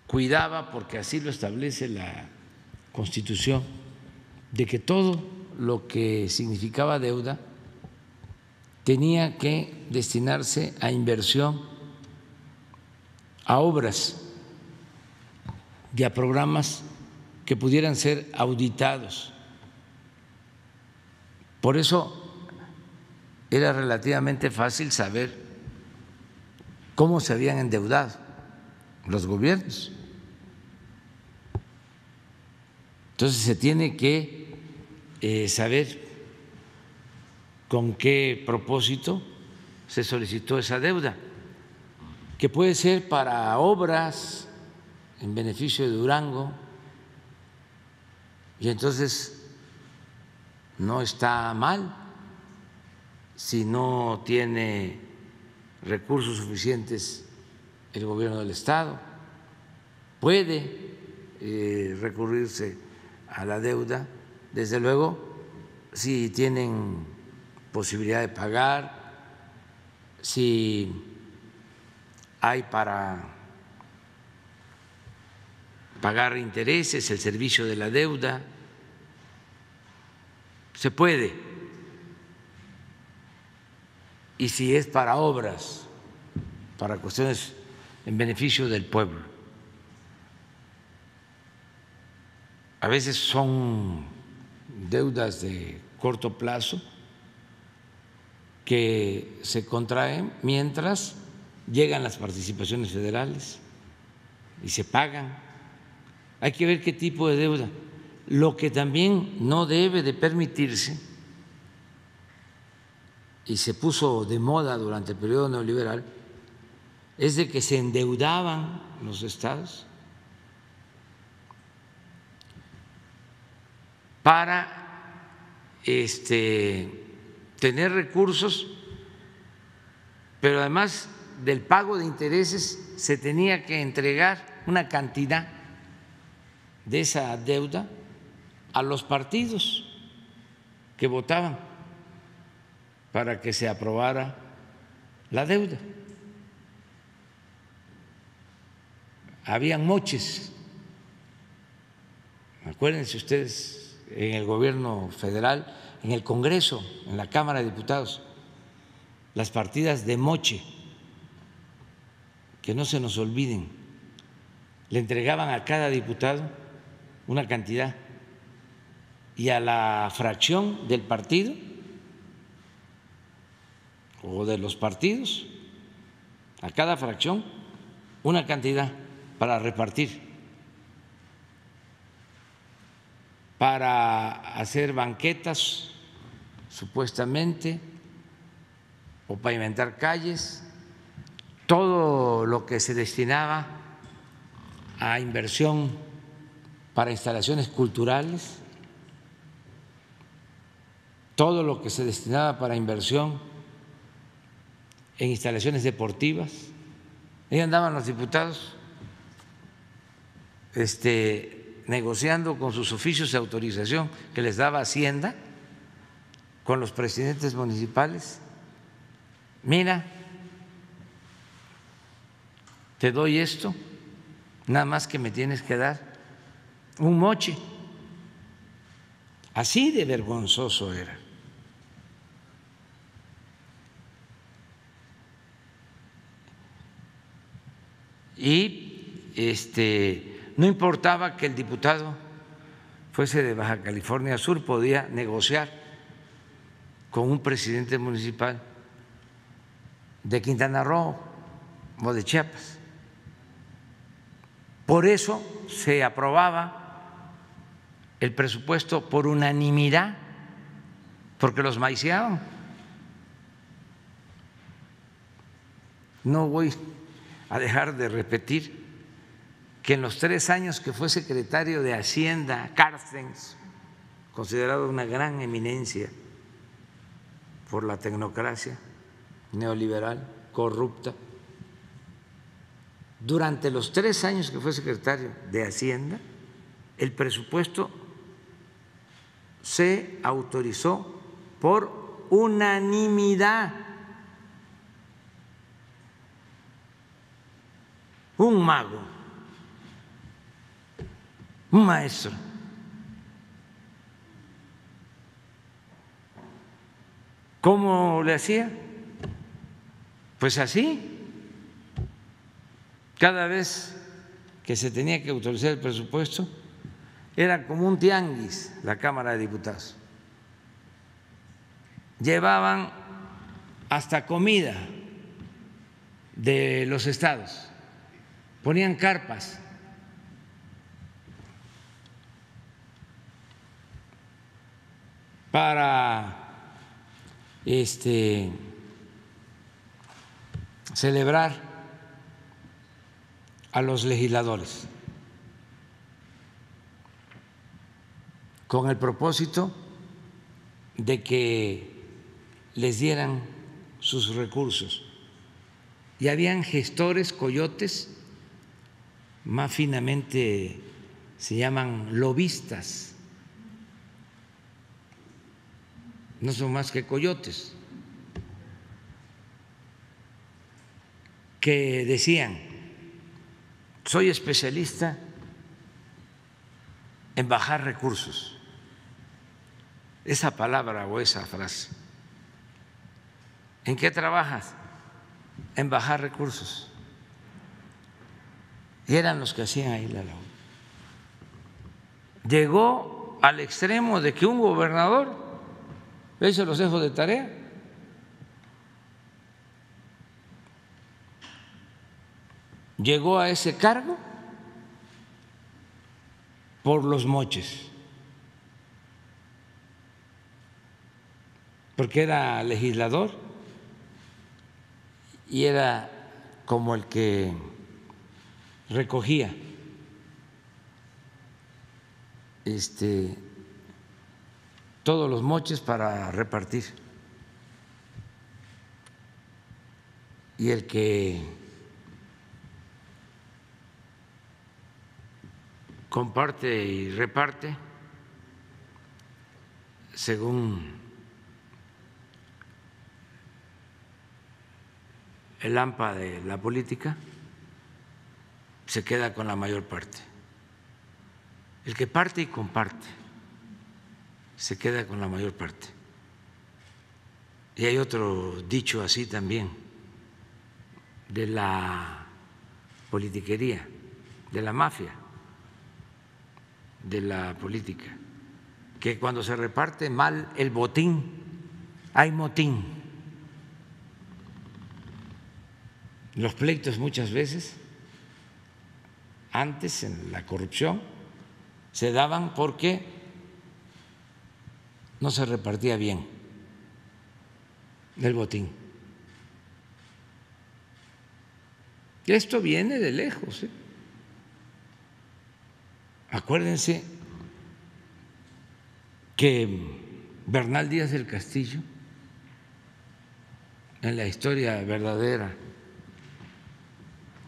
cuidaba, porque así lo establece la Constitución, de que todo lo que significaba deuda tenía que destinarse a inversión, a obras y a programas que pudieran ser auditados. Por eso era relativamente fácil saber cómo se habían endeudado los gobiernos. Entonces se tiene que saber con qué propósito se solicitó esa deuda, que puede ser para obras en beneficio de Durango, y entonces no está mal si no tiene recursos suficientes el gobierno del Estado. Puede recurrirse a la deuda, desde luego, si tienen posibilidad de pagar, si hay para pagar intereses, el servicio de la deuda, se puede. Y si es para obras, para cuestiones en beneficio del pueblo. A veces son deudas de corto plazo que se contraen mientras llegan las participaciones federales y se pagan. Hay que ver qué tipo de deuda. Lo que también no debe de permitirse, y se puso de moda durante el periodo neoliberal, es de que se endeudaban los estados para tener recursos, pero además del pago de intereses se tenía que entregar una cantidad de esa deuda a los partidos que votaban para que se aprobara la deuda. Habían moches, acuérdense ustedes, en el gobierno federal, en el Congreso, en la Cámara de Diputados, las partidas de moche, que no se nos olviden, le entregaban a cada diputado una cantidad y a la fracción del partido o de los partidos, a cada fracción una cantidad para repartir, para hacer banquetas supuestamente o pavimentar calles, todo lo que se destinaba a inversión para instalaciones culturales, todo lo que se destinaba para inversión en instalaciones deportivas. Ahí andaban los diputados negociando con sus oficios de autorización que les daba Hacienda, con los presidentes municipales. Mira, te doy esto, nada más que me tienes que dar un moche Así de vergonzoso era. Y no importaba que el diputado fuese de Baja California Sur, podía negociar con un presidente municipal de Quintana Roo o de Chiapas. Por eso se aprobaba el presupuesto por unanimidad, porque los maiciaban. No voy a dejar de repetir que en los 3 años que fue secretario de Hacienda, Carstens, considerado una gran eminencia por la tecnocracia neoliberal, corrupta, durante los 3 años que fue secretario de Hacienda, el presupuesto se autorizó por unanimidad. Un mago, un maestro. ¿Cómo le hacía? Pues así. Cada vez que se tenía que autorizar el presupuesto, era como un tianguis la Cámara de Diputados. Llevaban hasta comida de los estados, ponían carpas para celebrar a los legisladores, con el propósito de que les dieran sus recursos. Y habían gestores, coyotes, más finamente se llaman lobistas, no son más que coyotes, que decían: soy especialista en bajar recursos. Esa palabra o esa frase. ¿En qué trabajas? En bajar recursos. Y eran los que hacían ahí la labor. Llegó al extremo de que un gobernador, eso los dejo de tarea, llegó a ese cargo por los moches, porque era legislador y era como el que recogía todos los moches para repartir, y el que comparte y reparte según el AMPA de la política, se queda con la mayor parte. El que parte y comparte se queda con la mayor parte. Y hay otro dicho así también de la politiquería, de la mafia, de la política, que cuando se reparte mal el botín, hay motín. Los pleitos muchas veces, antes en la corrupción, se daban porque no se repartía bien el botín. Y esto viene de lejos, ¿eh? Acuérdense que Bernal Díaz del Castillo, en la historia verdadera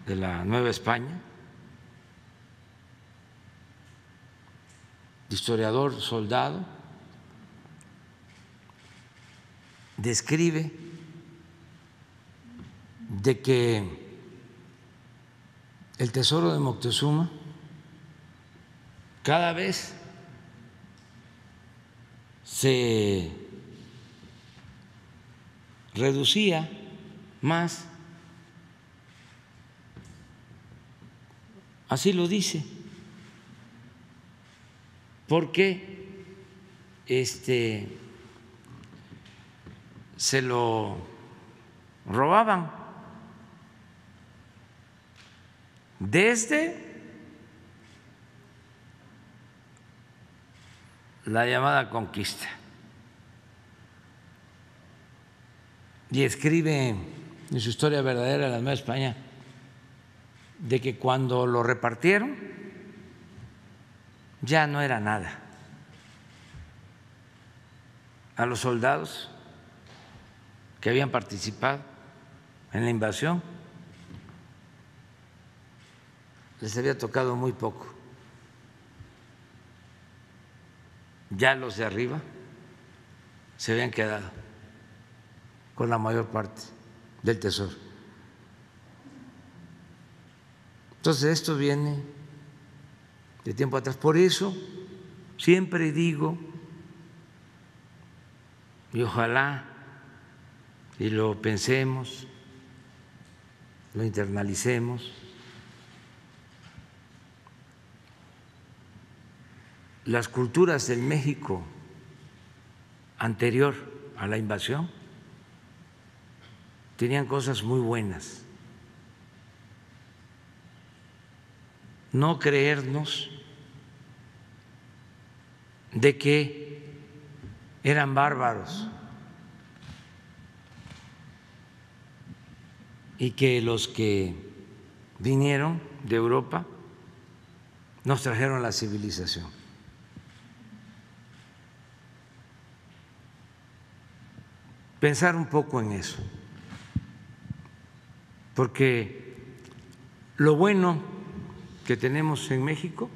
de la Nueva España, historiador, soldado, describe de que el tesoro de Moctezuma cada vez se reducía más. Así lo dice. Porque se lo robaban desde la llamada conquista. Y escribe en su historia verdadera de la Nueva España de que cuando lo repartieron ya no era nada. A los soldados que habían participado en la invasión les había tocado muy poco. Ya los de arriba se habían quedado con la mayor parte del tesoro. Entonces esto viene de tiempo atrás. Por eso siempre digo, y ojalá y lo pensemos, lo internalicemos, las culturas del México anterior a la invasión tenían cosas muy buenas. No creernos de que eran bárbaros y que los que vinieron de Europa nos trajeron la civilización. Pensar un poco en eso, porque lo bueno que tenemos en México,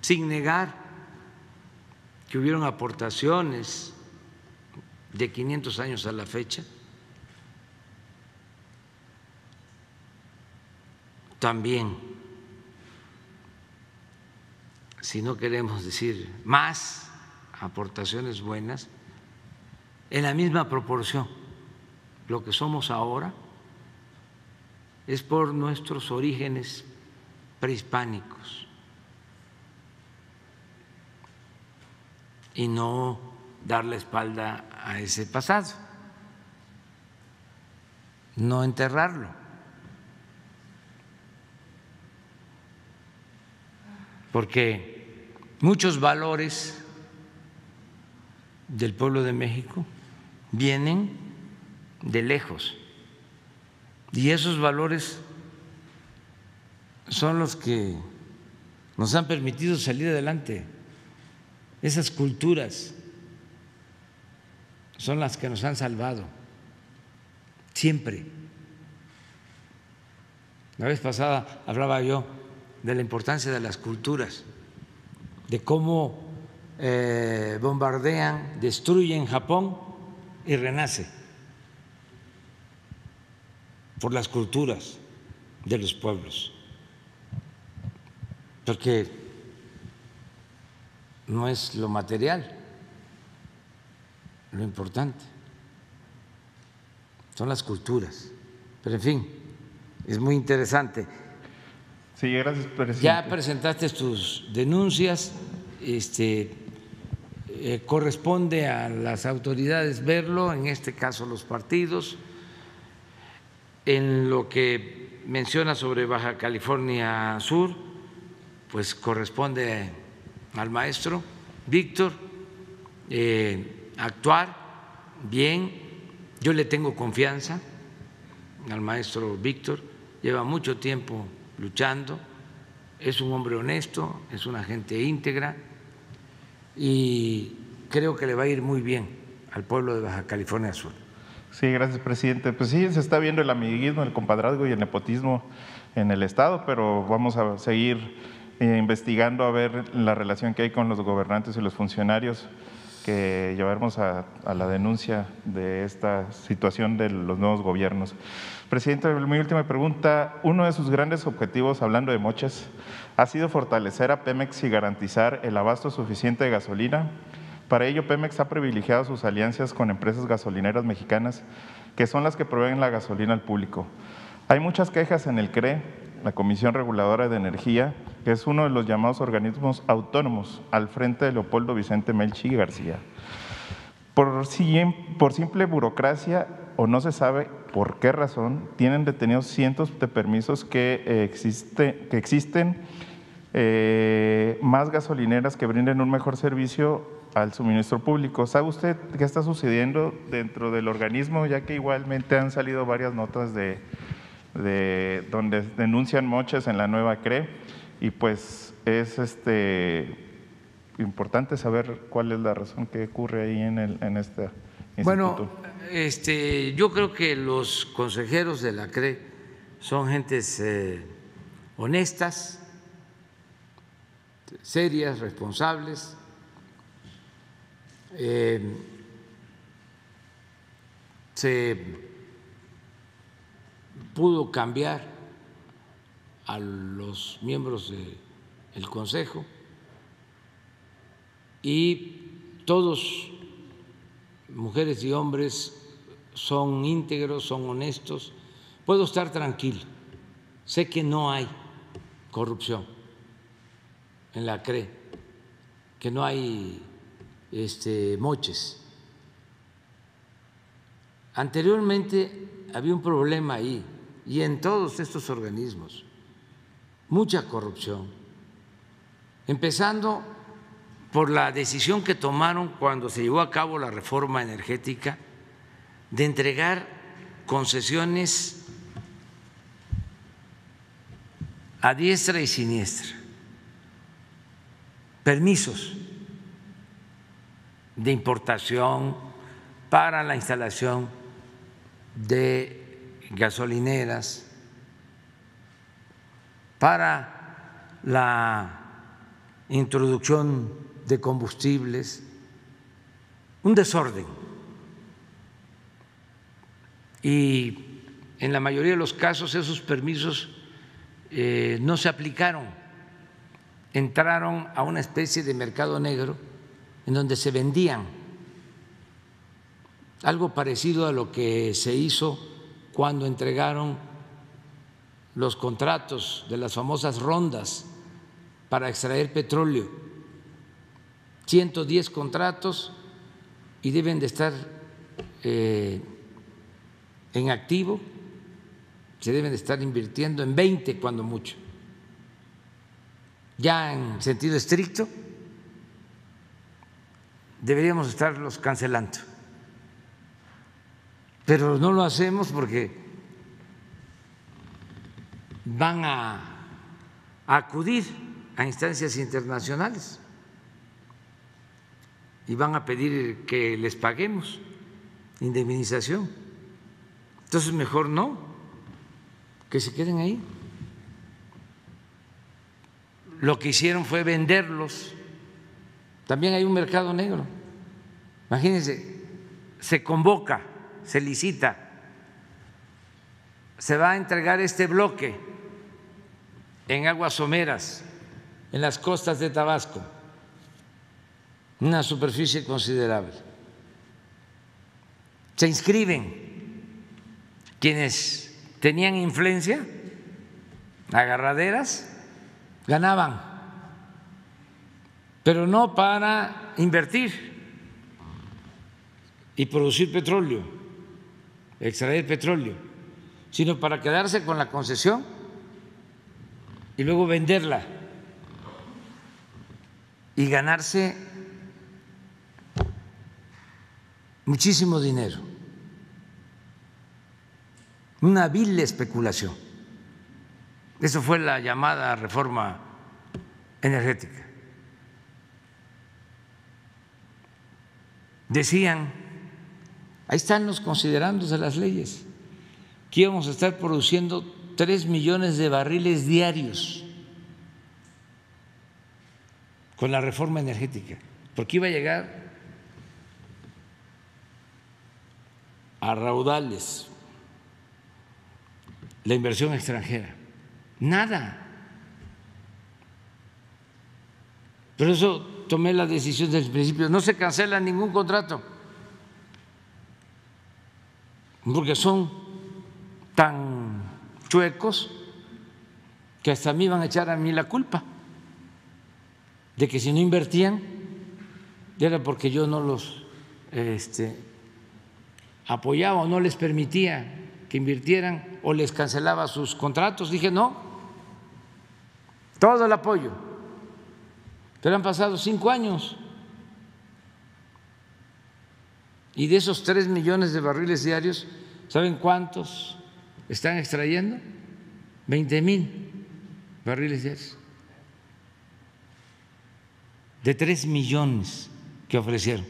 sin negar que hubieron aportaciones de 500 años a la fecha, también, si no queremos decir más aportaciones buenas, en la misma proporción, lo que somos ahora es por nuestros orígenes prehispánicos y no dar la espalda a ese pasado, no enterrarlo. Porque muchos valores del pueblo de México vienen de lejos y esos valores son los que nos han permitido salir adelante. Esas culturas son las que nos han salvado siempre. La vez pasada hablaba yo de la importancia de las culturas, de cómo bombardean, destruyen Japón y renace por las culturas de los pueblos, porque no es lo material lo importante, son las culturas. Pero en fin, es muy interesante. Sí, gracias, presidente. Ya presentaste tus denuncias, corresponde a las autoridades verlo, en este caso los partidos. En lo que menciona sobre Baja California Sur, pues corresponde al maestro Víctor actuar bien. Yo le tengo confianza al maestro Víctor, lleva mucho tiempo luchando, es un hombre honesto, es una gente íntegra y creo que le va a ir muy bien al pueblo de Baja California Sur. Sí, gracias, presidente. Pues sí, se está viendo el amiguismo, el compadrazgo y el nepotismo en el Estado, pero vamos a seguir investigando a ver la relación que hay con los gobernantes y los funcionarios que llevaremos a la denuncia de esta situación de los nuevos gobiernos. Presidente, mi última pregunta. Uno de sus grandes objetivos, hablando de moches, ha sido fortalecer a Pemex y garantizar el abasto suficiente de gasolina, para ello Pemex ha privilegiado sus alianzas con empresas gasolineras mexicanas, que son las que proveen la gasolina al público. Hay muchas quejas en el CRE, la Comisión Reguladora de Energía, que es uno de los llamados organismos autónomos al frente de Leopoldo Vicente Melchi García. Por simple burocracia o no se sabe por qué razón, tienen detenidos cientos de permisos que existen más gasolineras que brinden un mejor servicio al suministro público. ¿Sabe usted qué está sucediendo dentro del organismo? Ya que igualmente han salido varias notas de donde denuncian moches en la nueva CRE y pues es importante saber cuál es la razón que ocurre ahí en este instituto. Bueno, yo creo que los consejeros de la CRE son gentes honestas, serias, responsables. Se pudo cambiar a los miembros del Consejo y todos, mujeres y hombres, son íntegros, son honestos. Puedo estar tranquilo, sé que no hay corrupción en la CRE, que no hay moches. Anteriormente había un problema ahí y en todos estos organismos, mucha corrupción, empezando por la decisión que tomaron cuando se llevó a cabo la reforma energética de entregar concesiones a diestra y siniestra, permisos de importación para la instalación de gasolineras, para la introducción de combustibles, un desorden. Y en la mayoría de los casos esos permisos no se aplicaron, entraron a una especie de mercado negro en donde se vendían, algo parecido a lo que se hizo cuando entregaron los contratos de las famosas rondas para extraer petróleo, 110 contratos y deben de estar en activo, se deben de estar invirtiendo en 20 cuando mucho. Ya en sentido estricto deberíamos estarlos cancelando, pero no lo hacemos porque van a acudir a instancias internacionales y van a pedir que les paguemos indemnización. Entonces mejor no, que se queden ahí. Lo que hicieron fue venderlos. También hay un mercado negro. Imagínense, se convoca, se licita, se va a entregar este bloque en aguas someras, en las costas de Tabasco, una superficie considerable. Se inscriben quienes tenían influencia, agarraderas, ganaban, pero no para invertir y producir petróleo, extraer petróleo, sino para quedarse con la concesión y luego venderla y ganarse muchísimo dinero. Una vil especulación. Eso fue la llamada reforma energética. Decían, ahí están los considerandos de las leyes, que íbamos a estar produciendo 3 millones de barriles diarios con la reforma energética, porque iba a llegar a raudales la inversión extranjera. Nada. Pero eso tomé la decisión desde el principio, no se cancela ningún contrato, porque son tan chuecos que hasta me iban a echar a mí la culpa de que si no invertían era porque yo no los apoyaba o no les permitía que invirtieran o les cancelaba sus contratos. Dije no, todo el apoyo, pero han pasado 5 años y de esos 3 millones de barriles diarios, ¿saben cuántos están extrayendo? 20,000 barriles diarios de 3 millones que ofrecieron.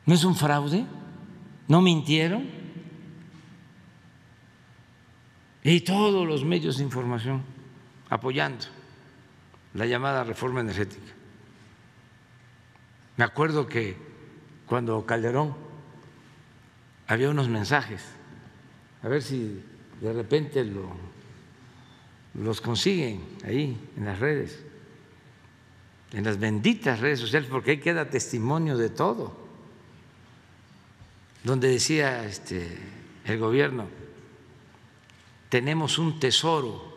¿No es un fraude? ¿No mintieron? Y todos los medios de información apoyando la llamada reforma energética. Me acuerdo que cuando Calderón había unos mensajes, a ver si de repente los consiguen ahí en las redes, en las benditas redes sociales, porque ahí queda testimonio de todo, donde decía el gobierno: tenemos un tesoro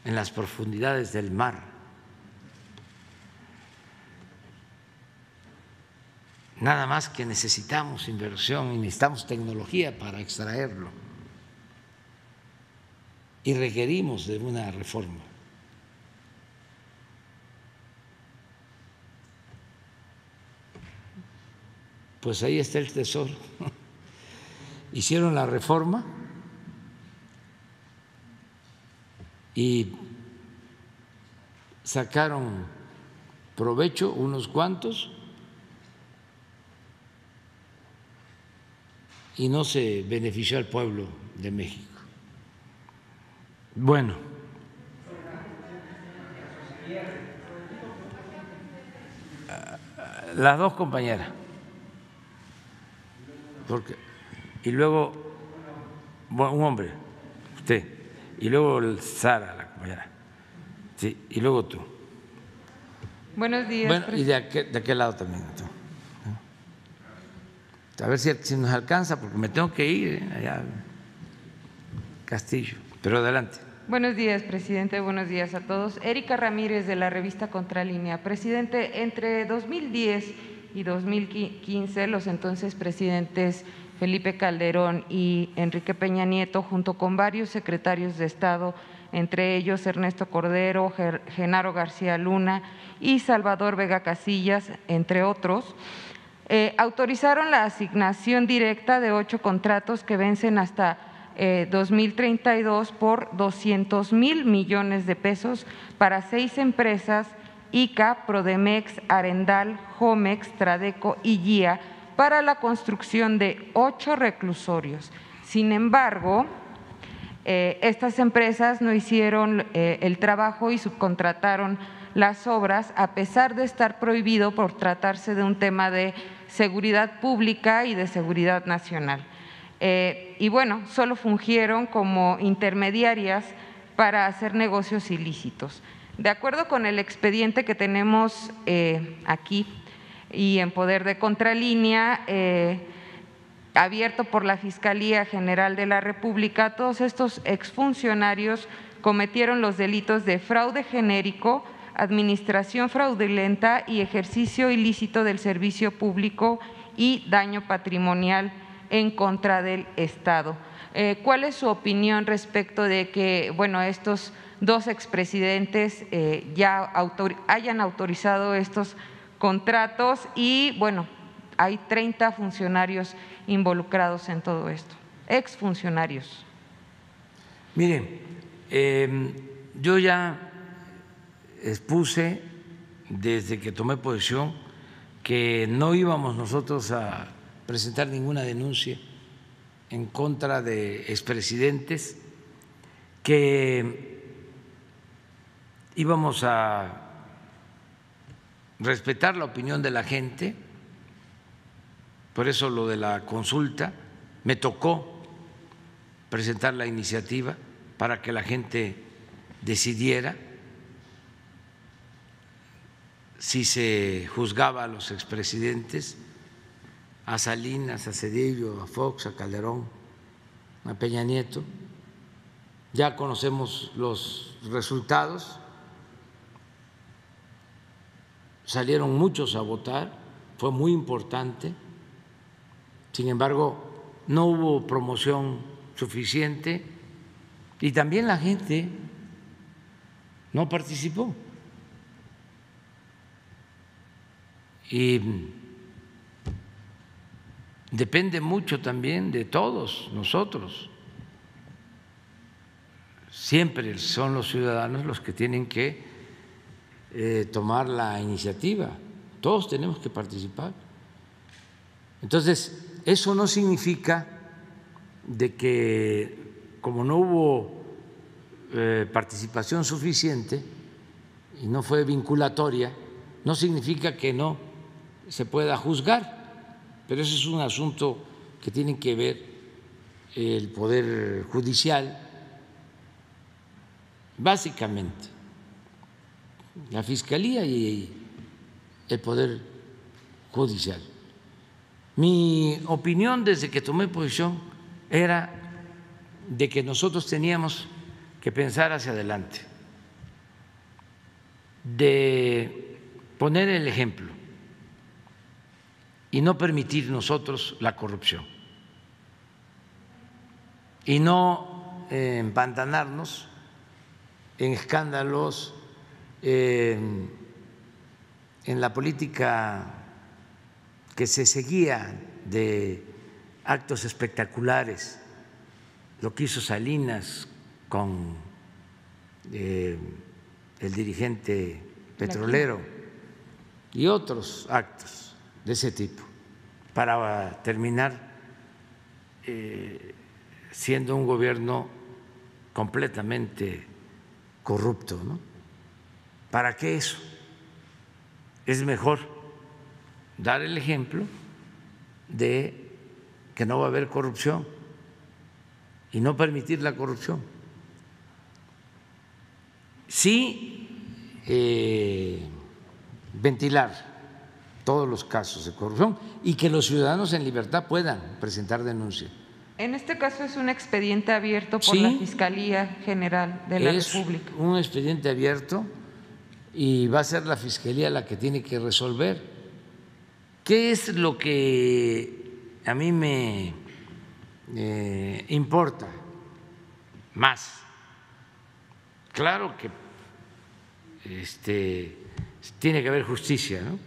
en las profundidades del mar. Nada más que necesitamos inversión y necesitamos tecnología para extraerlo. Y requerimos de una reforma. Pues ahí está el tesoro. Hicieron la reforma y sacaron provecho unos cuantos y no se benefició al pueblo de México. Bueno, las dos compañeras, y luego un hombre, usted, y luego Sara, la compañera, sí, y luego tú. Buenos días. Bueno, y de aquel lado también tú. A ver si nos alcanza, porque me tengo que ir allá al Castillo, pero adelante. Buenos días, presidente. Buenos días a todos. Erika Ramírez, de la revista Contralínea. Presidente, entre 2010 y 2015, los entonces presidentes Felipe Calderón y Enrique Peña Nieto, junto con varios secretarios de Estado, entre ellos Ernesto Cordero, Genaro García Luna y Salvador Vega Casillas, entre otros, autorizaron la asignación directa de 8 contratos que vencen hasta 2032 por 200,000 millones de pesos para 6 empresas: ICA, Prodemex, Arendal, Jomex, Tradeco y GIA, para la construcción de 8 reclusorios. Sin embargo, estas empresas no hicieron el trabajo y subcontrataron las obras, a pesar de estar prohibido por tratarse de un tema de seguridad pública y de seguridad nacional. Y bueno, solo fungieron como intermediarias para hacer negocios ilícitos. De acuerdo con el expediente que tenemos aquí y en poder de Contralínea, abierto por la Fiscalía General de la República, todos estos exfuncionarios cometieron los delitos de fraude genérico, administración fraudulenta y ejercicio ilícito del servicio público y daño patrimonial en contra del Estado. ¿Cuál es su opinión respecto de que, bueno, estos 2 expresidentes ya hayan autorizado estos contratos y, bueno, hay 30 funcionarios involucrados en todo esto, exfuncionarios? Miren, yo ya expuse desde que tomé posesión que no íbamos nosotros a presentar ninguna denuncia en contra de expresidentes, que íbamos a respetar la opinión de la gente. Por eso lo de la consulta, me tocó presentar la iniciativa para que la gente decidiera si se juzgaba a los expresidentes, a Salinas, a Zedillo, a Fox, a Calderón, a Peña Nieto. Ya conocemos los resultados, salieron muchos a votar, fue muy importante, sin embargo no hubo promoción suficiente y también la gente no participó. Y depende mucho también de todos nosotros. Siempre son los ciudadanos los que tienen que tomar la iniciativa. Todos tenemos que participar. Entonces, eso no significa de que como no hubo participación suficiente y no fue vinculatoria, no significa que no se pueda juzgar, pero eso es un asunto que tiene que ver el Poder Judicial, básicamente la Fiscalía y el Poder Judicial. Mi opinión desde que tomé posición era de que nosotros teníamos que pensar hacia adelante, de poner el ejemplo y no permitir nosotros la corrupción y no empantanarnos en escándalos, en la política que se seguía de actos espectaculares, lo que hizo Salinas con el dirigente petrolero y otros actos de ese tipo, para terminar siendo un gobierno completamente corrupto, ¿no? ¿Para qué eso? Es mejor dar el ejemplo de que no va a haber corrupción y no permitir la corrupción. Sí, ventilar todos los casos de corrupción y que los ciudadanos en libertad puedan presentar denuncia. En este caso es un expediente abierto por la Fiscalía General de la República. Es un expediente abierto y va a ser la Fiscalía la que tiene que resolver. ¿Qué es lo que a mí me importa más? Claro que tiene que haber justicia, ¿no?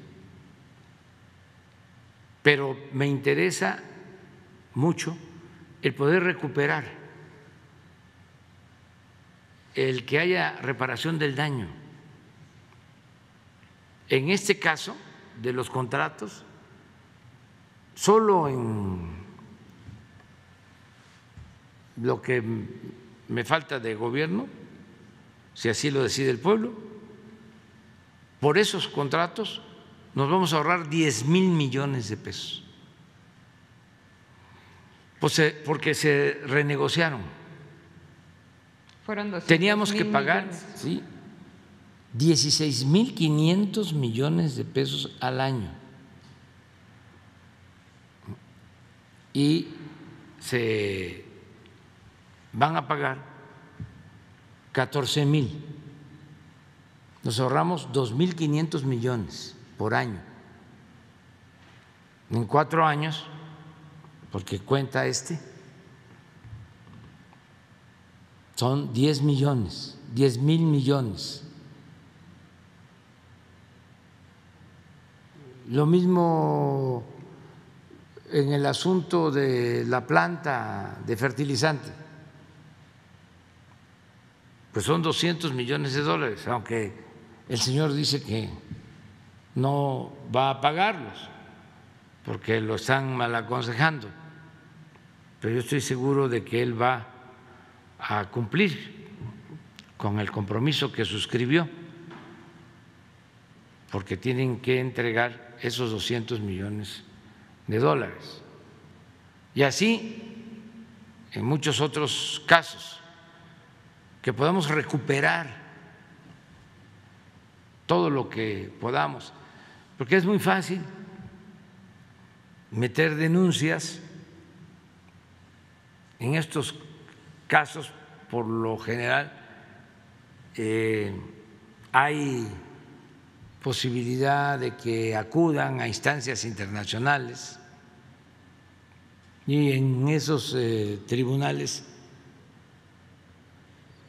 Pero me interesa mucho el poder recuperar, el que haya reparación del daño. En este caso de los contratos, solo en lo que me falta de gobierno, si así lo decide el pueblo, por esos contratos nos vamos a ahorrar 10,000 millones de pesos. Porque se renegociaron. Fueron 200,000 Teníamos que pagar, millones. ¿sí?, 16,500 millones de pesos al año. Y se van a pagar 14,000. Nos ahorramos 2,500 millones por año. En 4 años, porque cuenta son 10 millones, 10,000 millones. Lo mismo en el asunto de la planta de fertilizante, pues son 200 millones de dólares, aunque el señor dice que no va a pagarlos porque lo están mal aconsejando, pero yo estoy seguro de que él va a cumplir con el compromiso que suscribió, porque tienen que entregar esos 200 millones de dólares. Y así en muchos otros casos, que podamos recuperar todo lo que podamos, porque es muy fácil meter denuncias. En estos casos, por lo general, hay posibilidad de que acudan a instancias internacionales y en esos tribunales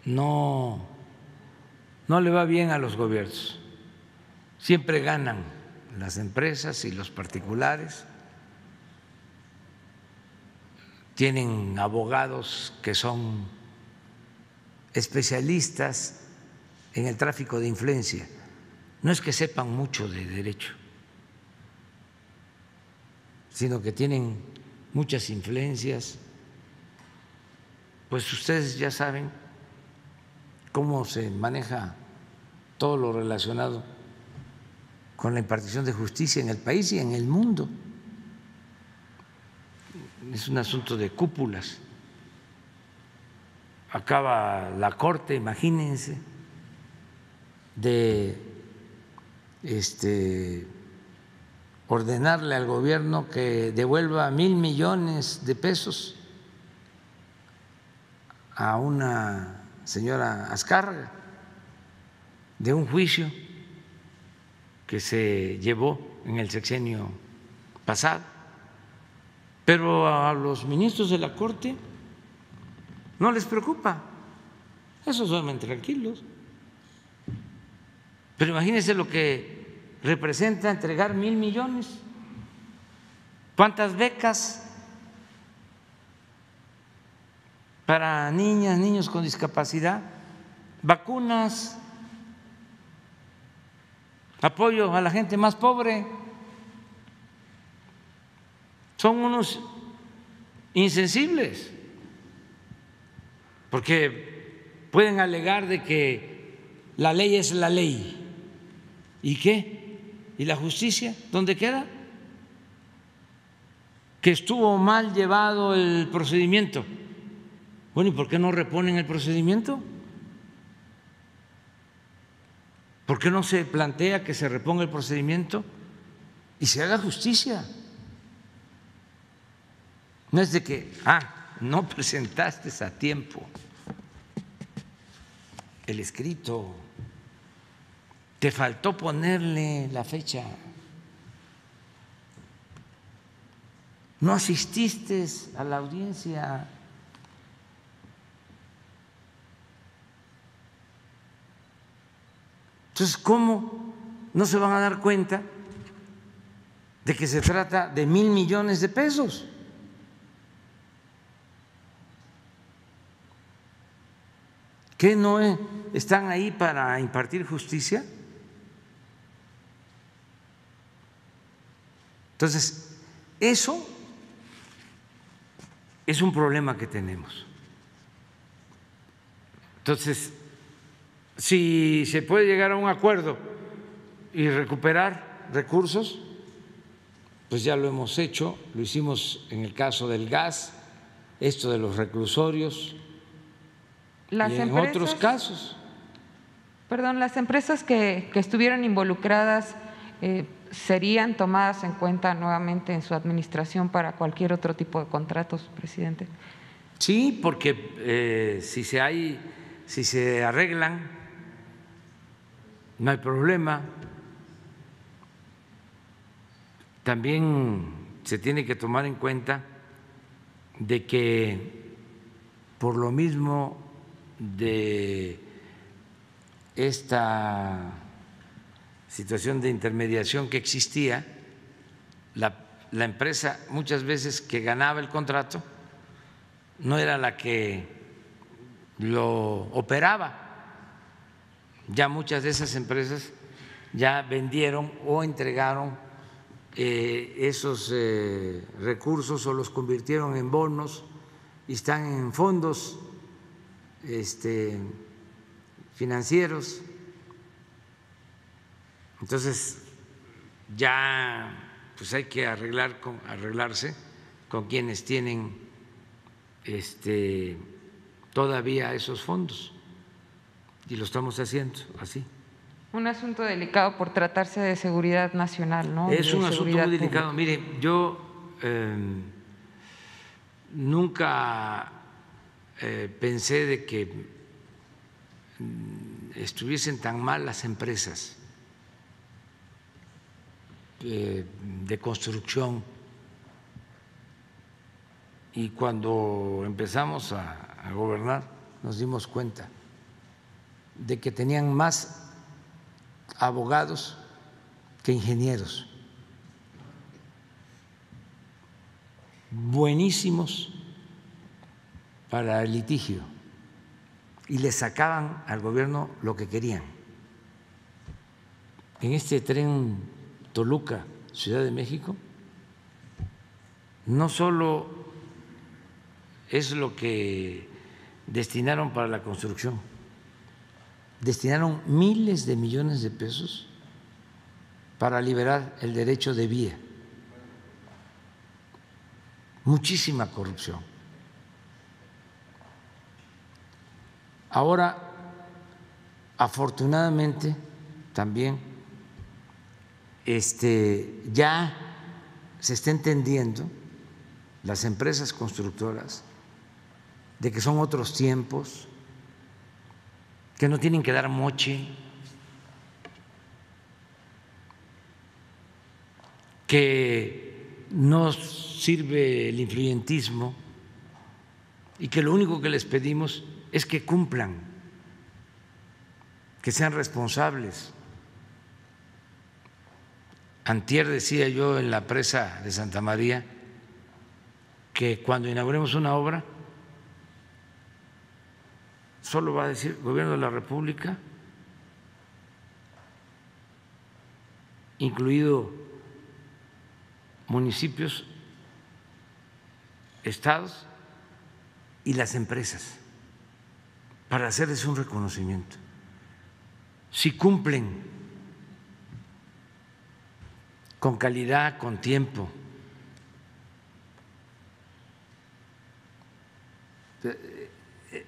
no le va bien a los gobiernos, siempre ganan las empresas y los particulares. Tienen abogados que son especialistas en el tráfico de influencia. No es que sepan mucho de derecho, sino que tienen muchas influencias. Pues ustedes ya saben cómo se maneja todo lo relacionado con la impartición de justicia en el país y en el mundo. Es un asunto de cúpulas. Acaba la Corte, imagínense, de ordenarle al gobierno que devuelva 1,000 millones de pesos a una señora Azcárraga de un juicio que se llevó en el sexenio pasado. Pero a los ministros de la Corte no les preocupa, esos duermen tranquilos. Pero imagínense lo que representa entregar 1,000 millones. ¿Cuántas becas para niñas, niños con discapacidad? Vacunas, apoyo a la gente más pobre. Son unos insensibles, porque pueden alegar de que la ley es la ley. ¿Y qué? ¿Y la justicia? ¿Dónde queda? Que estuvo mal llevado el procedimiento. Bueno, ¿y por qué no reponen el procedimiento? ¿Por qué no se plantea que se reponga el procedimiento y se haga justicia? No es de que, no presentaste a tiempo el escrito, te faltó ponerle la fecha, no asististe a la audiencia. Entonces, ¿cómo no se van a dar cuenta de que se trata de 1,000 millones de pesos? ¿Qué no están ahí para impartir justicia? Entonces, eso es un problema que tenemos. Entonces, si se puede llegar a un acuerdo y recuperar recursos, pues ya lo hemos hecho, lo hicimos en el caso del gas, esto de los reclusorios. Las y en empresas, otros casos. Perdón, las empresas que estuvieron involucradas serían tomadas en cuenta nuevamente en su administración para cualquier otro tipo de contratos, presidente. Sí, porque si se arreglan, no hay problema. También se tiene que tomar en cuenta de que por lo mismo de esta situación de intermediación que existía, la empresa muchas veces que ganaba el contrato no era la que lo operaba. Ya muchas de esas empresas ya vendieron o entregaron esos recursos o los convirtieron en bonos y están en fondos financieros. Entonces ya pues hay que arreglarse con quienes tienen todavía esos fondos, y lo estamos haciendo así. Un asunto delicado por tratarse de seguridad nacional, ¿no? Es un asunto muy delicado. Mire, yo nunca pensé de que estuviesen tan mal las empresas de construcción, y cuando empezamos a gobernar nos dimos cuenta de que tenían más abogados que ingenieros, buenísimos para el litigio, y le sacaban al gobierno lo que querían. En este tren Toluca, Ciudad de México, no solo es lo que destinaron para la construcción, destinaron miles de millones de pesos para liberar el derecho de vía. Muchísima corrupción. Ahora, afortunadamente, también ya se está entendiendo, las empresas constructoras, de que son otros tiempos, que no tienen que dar moche, que no sirve el influyentismo y que lo único que les pedimos es que cumplan, que sean responsables. Antier decía yo en la presa de Santa María que cuando inauguremos una obra solo va a decir Gobierno de la República, incluido municipios, estados y las empresas, para hacerles un reconocimiento. Si cumplen con calidad, con tiempo,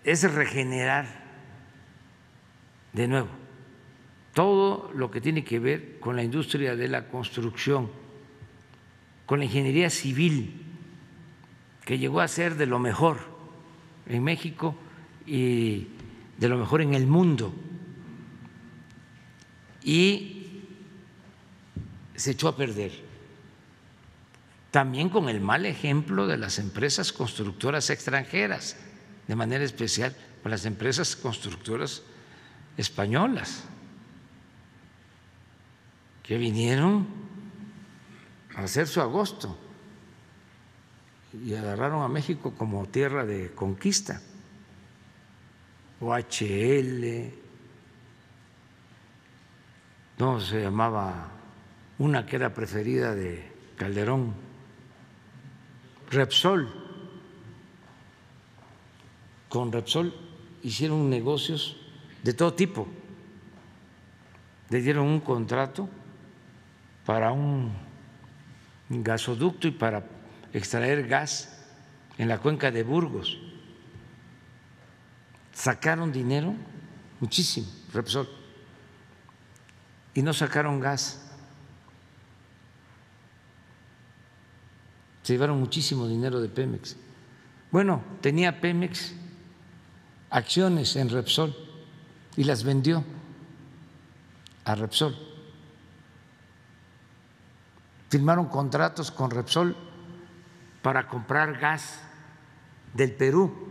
es regenerar de nuevo todo lo que tiene que ver con la industria de la construcción, con la ingeniería civil, que llegó a ser de lo mejor en México y de lo mejor en el mundo, y se echó a perder. También con el mal ejemplo de las empresas constructoras extranjeras, de manera especial para las empresas constructoras españolas, que vinieron a hacer su agosto y agarraron a México como tierra de conquista. OHL, no se llamaba una que era preferida de Calderón, Repsol. Con Repsol hicieron negocios de todo tipo. Le dieron un contrato para un gasoducto y para extraer gas en la cuenca de Burgos. Sacaron dinero, muchísimo, Repsol, y no sacaron gas. Se llevaron muchísimo dinero de Pemex. Bueno, tenía Pemex acciones en Repsol y las vendió a Repsol. Firmaron contratos con Repsol para comprar gas del Perú.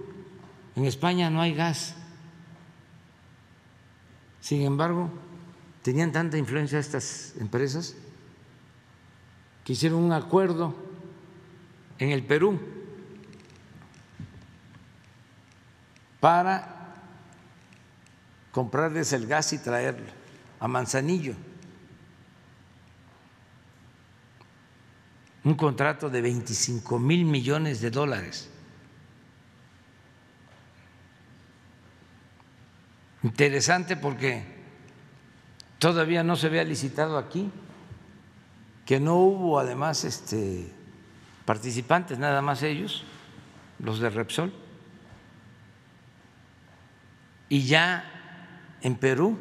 En España no hay gas. Sin embargo, tenían tanta influencia estas empresas que hicieron un acuerdo en el Perú para comprarles el gas y traerlo a Manzanillo. Un contrato de $25,000 millones. Interesante porque todavía no se había licitado aquí, que no hubo además participantes, nada más ellos, los de Repsol. Y ya en Perú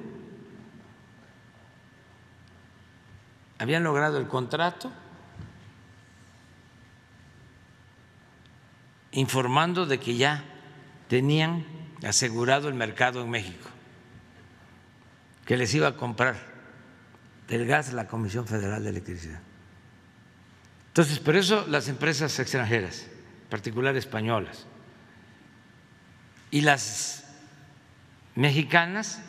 habían logrado el contrato informando de que ya tenían asegurado el mercado en México, que les iba a comprar el gas la Comisión Federal de Electricidad. Entonces, por eso las empresas extranjeras, en particular españolas, y las mexicanas,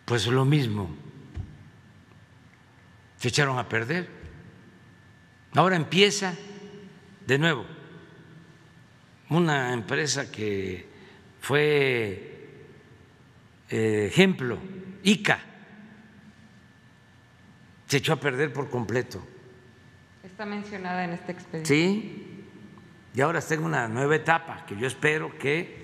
pues lo mismo, se echaron a perder. Ahora empieza de nuevo una empresa que fue ejemplo, ICA, se echó a perder por completo. Está mencionada en este expediente. Sí, y ahora está en una nueva etapa que yo espero que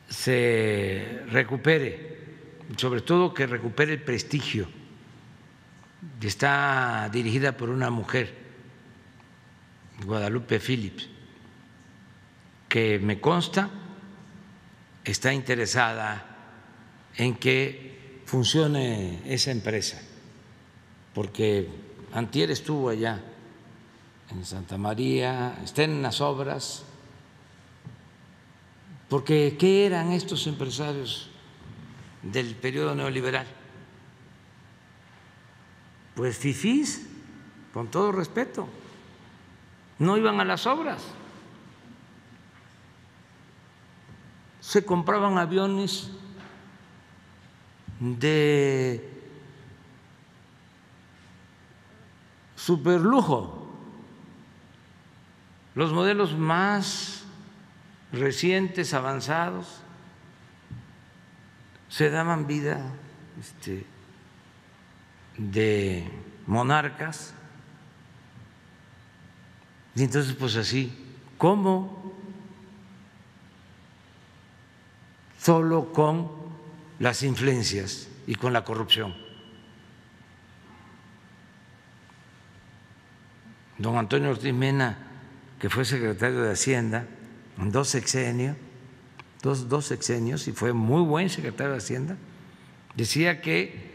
se recupere, sobre todo que recupere el prestigio. Está dirigida por una mujer, Guadalupe Phillips, que me consta está interesada en que funcione esa empresa, porque antier estuvo allá en Santa María, está en las obras, porque ¿qué eran estos empresarios del periodo neoliberal? Pues fifís, con todo respeto, no iban a las obras, se compraban aviones de superlujo, los modelos más recientes, avanzados, se daban vida de monarcas, y entonces pues así, ¿cómo? Solo con las influencias y con la corrupción. Don Antonio Ortiz Mena, que fue secretario de Hacienda en dos sexenios, y fue muy buen secretario de Hacienda, decía que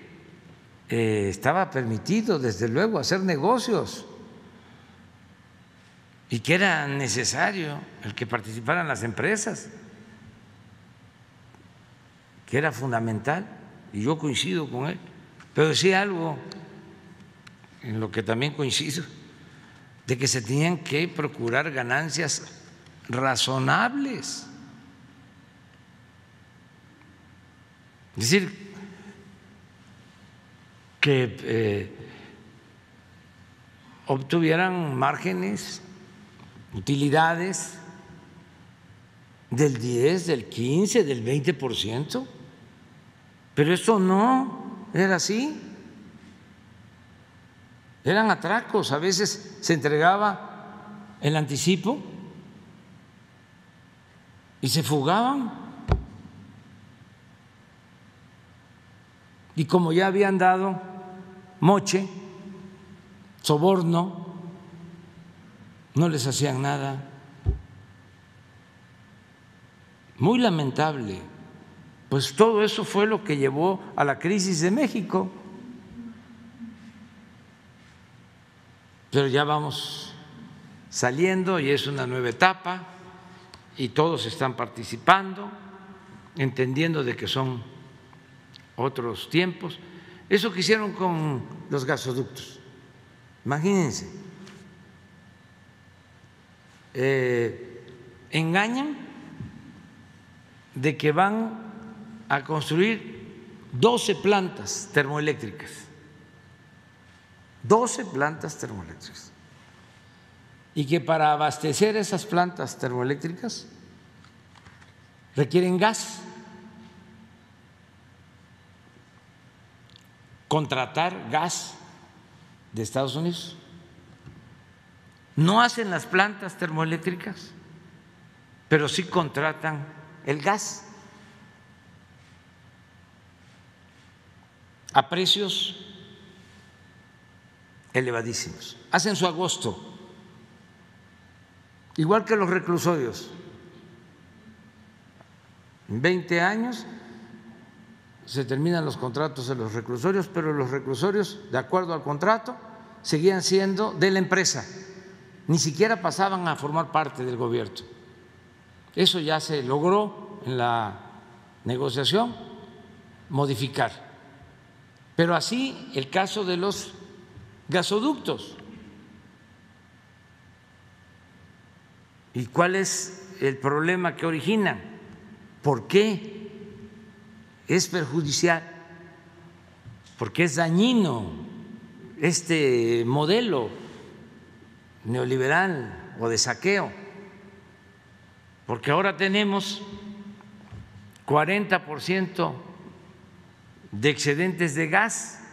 estaba permitido, desde luego, hacer negocios y que era necesario el que participaran las empresas, que era fundamental, y yo coincido con él, pero decía algo en lo que también coincido, de que se tenían que procurar ganancias razonables. Es decir, que obtuvieran márgenes, utilidades del 10, del 15, del 20%, pero esto no era así. Eran atracos, a veces se entregaba el anticipo y se fugaban. Y como ya habían dado moche, soborno, no les hacían nada. Muy lamentable. Pues todo eso fue lo que llevó a la crisis de México. Pero ya vamos saliendo y es una nueva etapa y todos están participando, entendiendo de que son otros tiempos. Eso que hicieron con los gasoductos, imagínense, engañan de que van a construir 12 plantas termoeléctricas, 12 plantas termoeléctricas, y que para abastecer esas plantas termoeléctricas requieren gas, contratar gas de Estados Unidos. No hacen las plantas termoeléctricas, pero sí contratan el gas a precios elevadísimos. Hacen su agosto, igual que los reclusorios. En 20 años se terminan los contratos de los reclusorios, pero los reclusorios, de acuerdo al contrato, seguían siendo de la empresa, ni siquiera pasaban a formar parte del gobierno. Eso ya se logró en la negociación modificar. Pero así el caso de los gasoductos. ¿Y cuál es el problema que originan? ¿Por qué es perjudicial? Porque es dañino este modelo neoliberal o de saqueo, porque ahora tenemos 40% de excedentes de gas,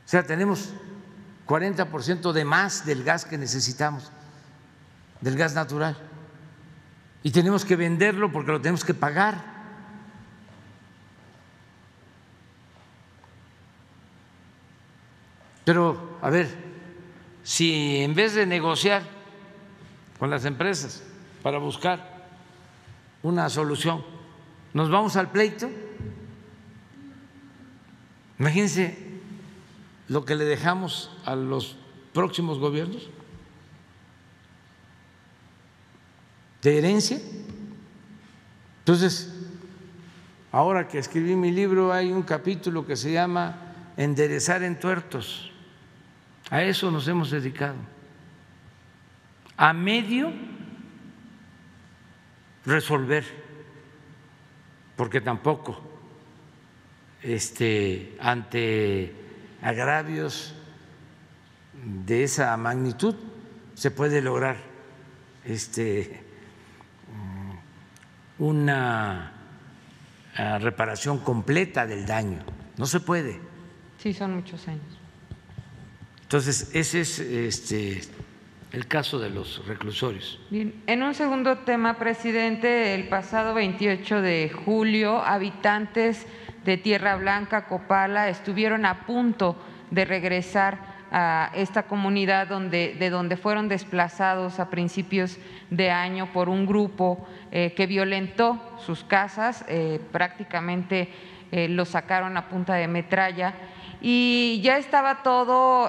o sea, tenemos 40% de más del gas que necesitamos, del gas natural, y tenemos que venderlo porque lo tenemos que pagar. Pero, a ver, si en vez de negociar con las empresas para buscar una solución, nos vamos al pleito, imagínense lo que le dejamos a los próximos gobiernos de herencia. Entonces, ahora que escribí mi libro hay un capítulo que se llama Enderezar entuertos. A eso nos hemos dedicado, a medio resolver, porque tampoco ante agravios de esa magnitud se puede lograr una reparación completa del daño, no se puede. Sí, son muchos años. Entonces, ese es el caso de los reclusorios. Bien. En un segundo tema, presidente, el pasado 28 de julio, habitantes de Tierra Blanca, Copala, estuvieron a punto de regresar a esta comunidad de donde fueron desplazados a principios de año por un grupo que violentó sus casas, prácticamente los sacaron a punta de metralla. Y ya estaba todo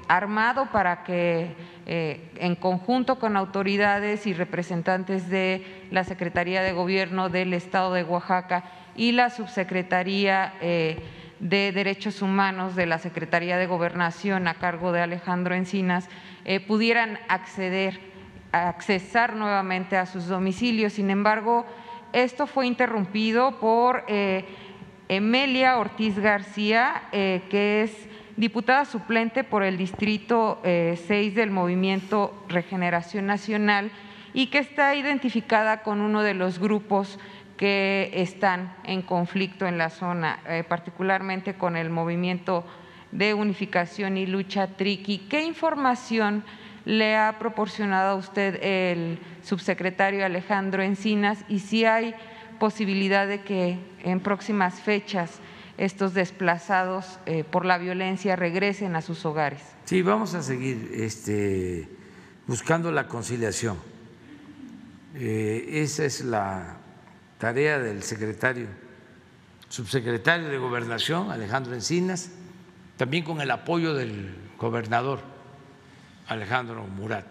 armado para que en conjunto con autoridades y representantes de la Secretaría de Gobierno del Estado de Oaxaca y la Subsecretaría de Derechos Humanos de la Secretaría de Gobernación a cargo de Alejandro Encinas pudieran accesar nuevamente a sus domicilios. Sin embargo, esto fue interrumpido por Emelia Ortiz García, que es diputada suplente por el Distrito 6 del Movimiento Regeneración Nacional y que está identificada con uno de los grupos que están en conflicto en la zona, particularmente con el Movimiento de Unificación y Lucha Triqui. ¿Qué información le ha proporcionado a usted el subsecretario Alejandro Encinas y si hay posibilidad de que en próximas fechas estos desplazados por la violencia regresen a sus hogares? Sí, vamos a seguir buscando la conciliación. Esa es la tarea del subsecretario de Gobernación, Alejandro Encinas, también con el apoyo del gobernador Alejandro Murat.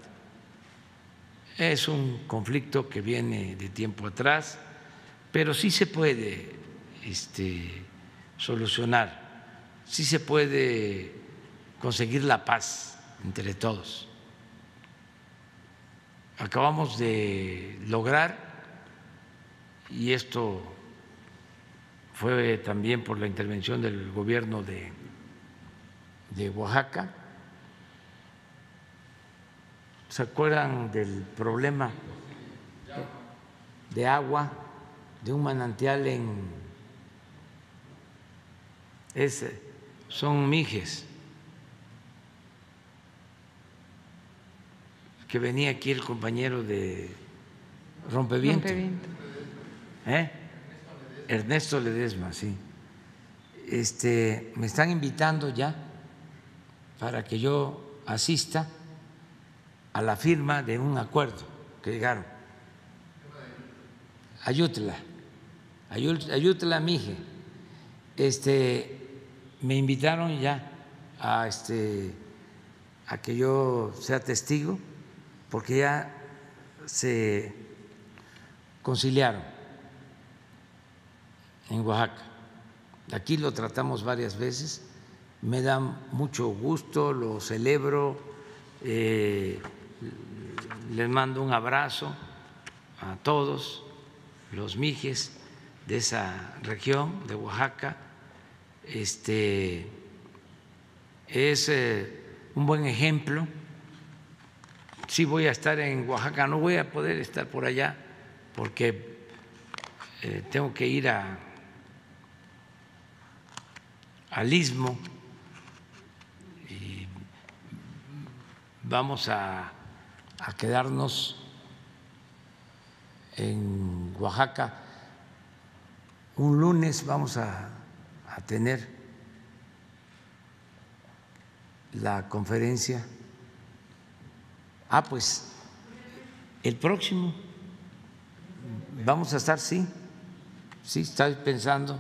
Es un conflicto que viene de tiempo atrás, pero sí se puede solucionar, sí se puede conseguir la paz entre todos. Acabamos de lograr, y esto fue también por la intervención del gobierno de Oaxaca. ¿Se acuerdan del problema de agua de un manantial son Mijes, que venía aquí el compañero de Rompeviento. Ernesto Ledesma, sí. Me están invitando ya para que yo asista a la firma de un acuerdo que llegaron. Ayutla, Mije. Me invitaron ya a que yo sea testigo, porque ya se conciliaron en Oaxaca. Aquí lo tratamos varias veces, me da mucho gusto, lo celebro, les mando un abrazo a todos los mijes de esa región de Oaxaca. Es un buen ejemplo. Sí voy a estar en Oaxaca, no voy a poder estar por allá porque tengo que ir al Istmo y vamos a quedarnos en Oaxaca. Un lunes vamos a tener la conferencia. Pues el próximo vamos a estar, sí, estoy pensando,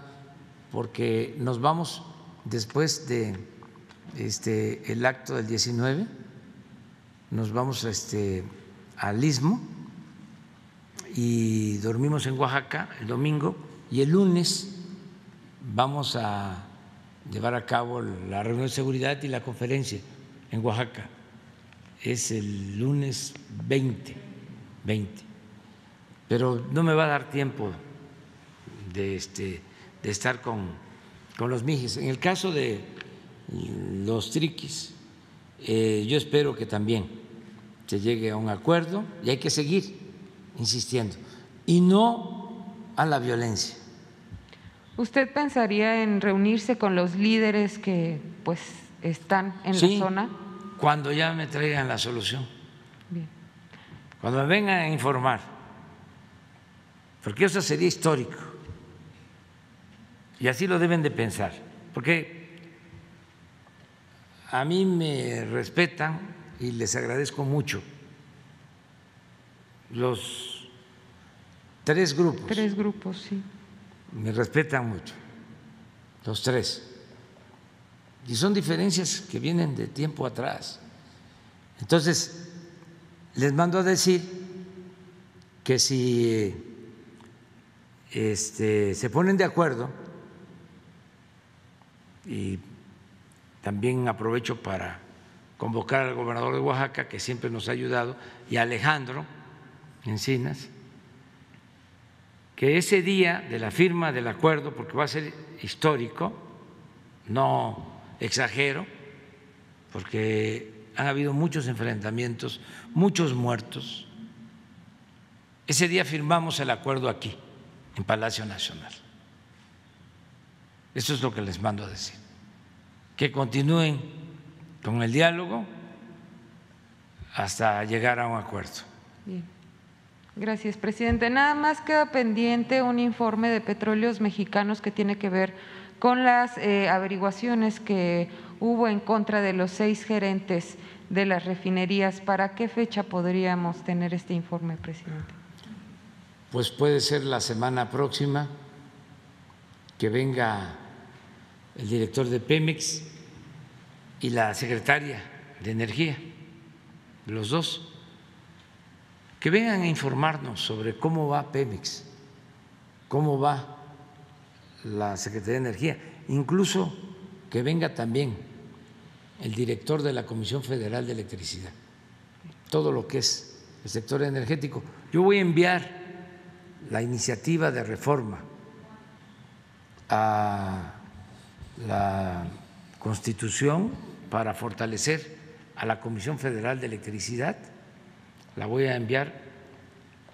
porque nos vamos después de el acto del 19, nos vamos al Istmo y dormimos en Oaxaca el domingo, y el lunes vamos a llevar a cabo la reunión de seguridad y la conferencia en Oaxaca. Es el lunes 20, pero no me va a dar tiempo de estar con los mijes. En el caso de los triquis, yo espero que también se llegue a un acuerdo, y hay que seguir insistiendo y no a la violencia. ¿Usted pensaría en reunirse con los líderes que pues están en la zona? Cuando ya me traigan la solución. Bien. Cuando me vengan a informar, porque eso sería histórico y así lo deben de pensar, porque a mí me respetan y les agradezco mucho los tres grupos. Tres grupos, sí. Me respetan mucho, los tres. Y son diferencias que vienen de tiempo atrás. Entonces, les mando a decir que si se ponen de acuerdo, y también aprovecho para convocar al gobernador de Oaxaca, que siempre nos ha ayudado, y a Alejandro Encinas, que ese día de la firma del acuerdo, porque va a ser histórico, no exagero, porque han habido muchos enfrentamientos, muchos muertos. Ese día firmamos el acuerdo aquí, en Palacio Nacional. Eso es lo que les mando a decir, que continúen con el diálogo hasta llegar a un acuerdo. Bien. Gracias, presidente. Nada más queda pendiente un informe de Petróleos Mexicanos que tiene que ver con las averiguaciones que hubo en contra de los 6 gerentes de las refinerías. ¿Para qué fecha podríamos tener este informe, presidente? Pues puede ser la semana próxima, que venga el director de Pemex y la secretaria de Energía, los dos, que vengan a informarnos sobre cómo va Pemex, cómo va la Secretaría de Energía, incluso que venga también el director de la Comisión Federal de Electricidad, todo lo que es el sector energético. Yo voy a enviar la iniciativa de reforma a la Constitución para fortalecer a la Comisión Federal de Electricidad. La voy a enviar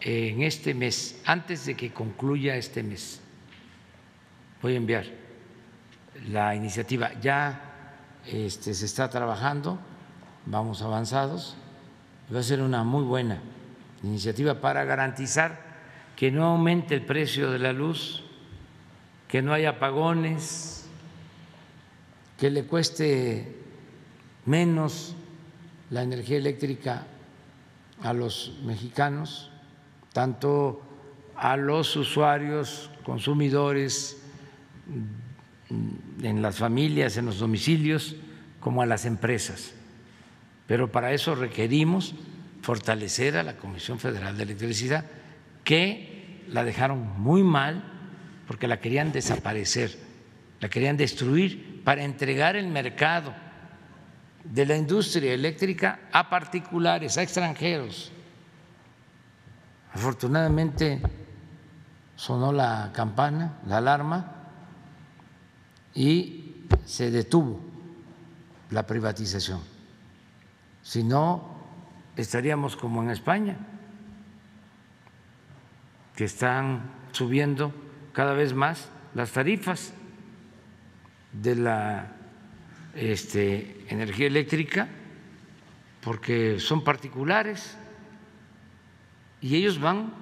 en este mes, antes de que concluya este mes. Voy a enviar la iniciativa. Ya se está trabajando, vamos avanzados. Va a ser una muy buena iniciativa para garantizar que no aumente el precio de la luz, que no haya apagones, que le cueste menos la energía eléctrica a los mexicanos, tanto a los usuarios, consumidores, en las familias, en los domicilios, como a las empresas. Pero para eso requerimos fortalecer a la Comisión Federal de Electricidad, que la dejaron muy mal porque la querían desaparecer, la querían destruir para entregar el mercado de la industria eléctrica a particulares, a extranjeros. Afortunadamente sonó la campana, la alarma, y se detuvo la privatización. Si no, estaríamos como en España, que están subiendo cada vez más las tarifas de la energía eléctrica, porque son particulares y ellos van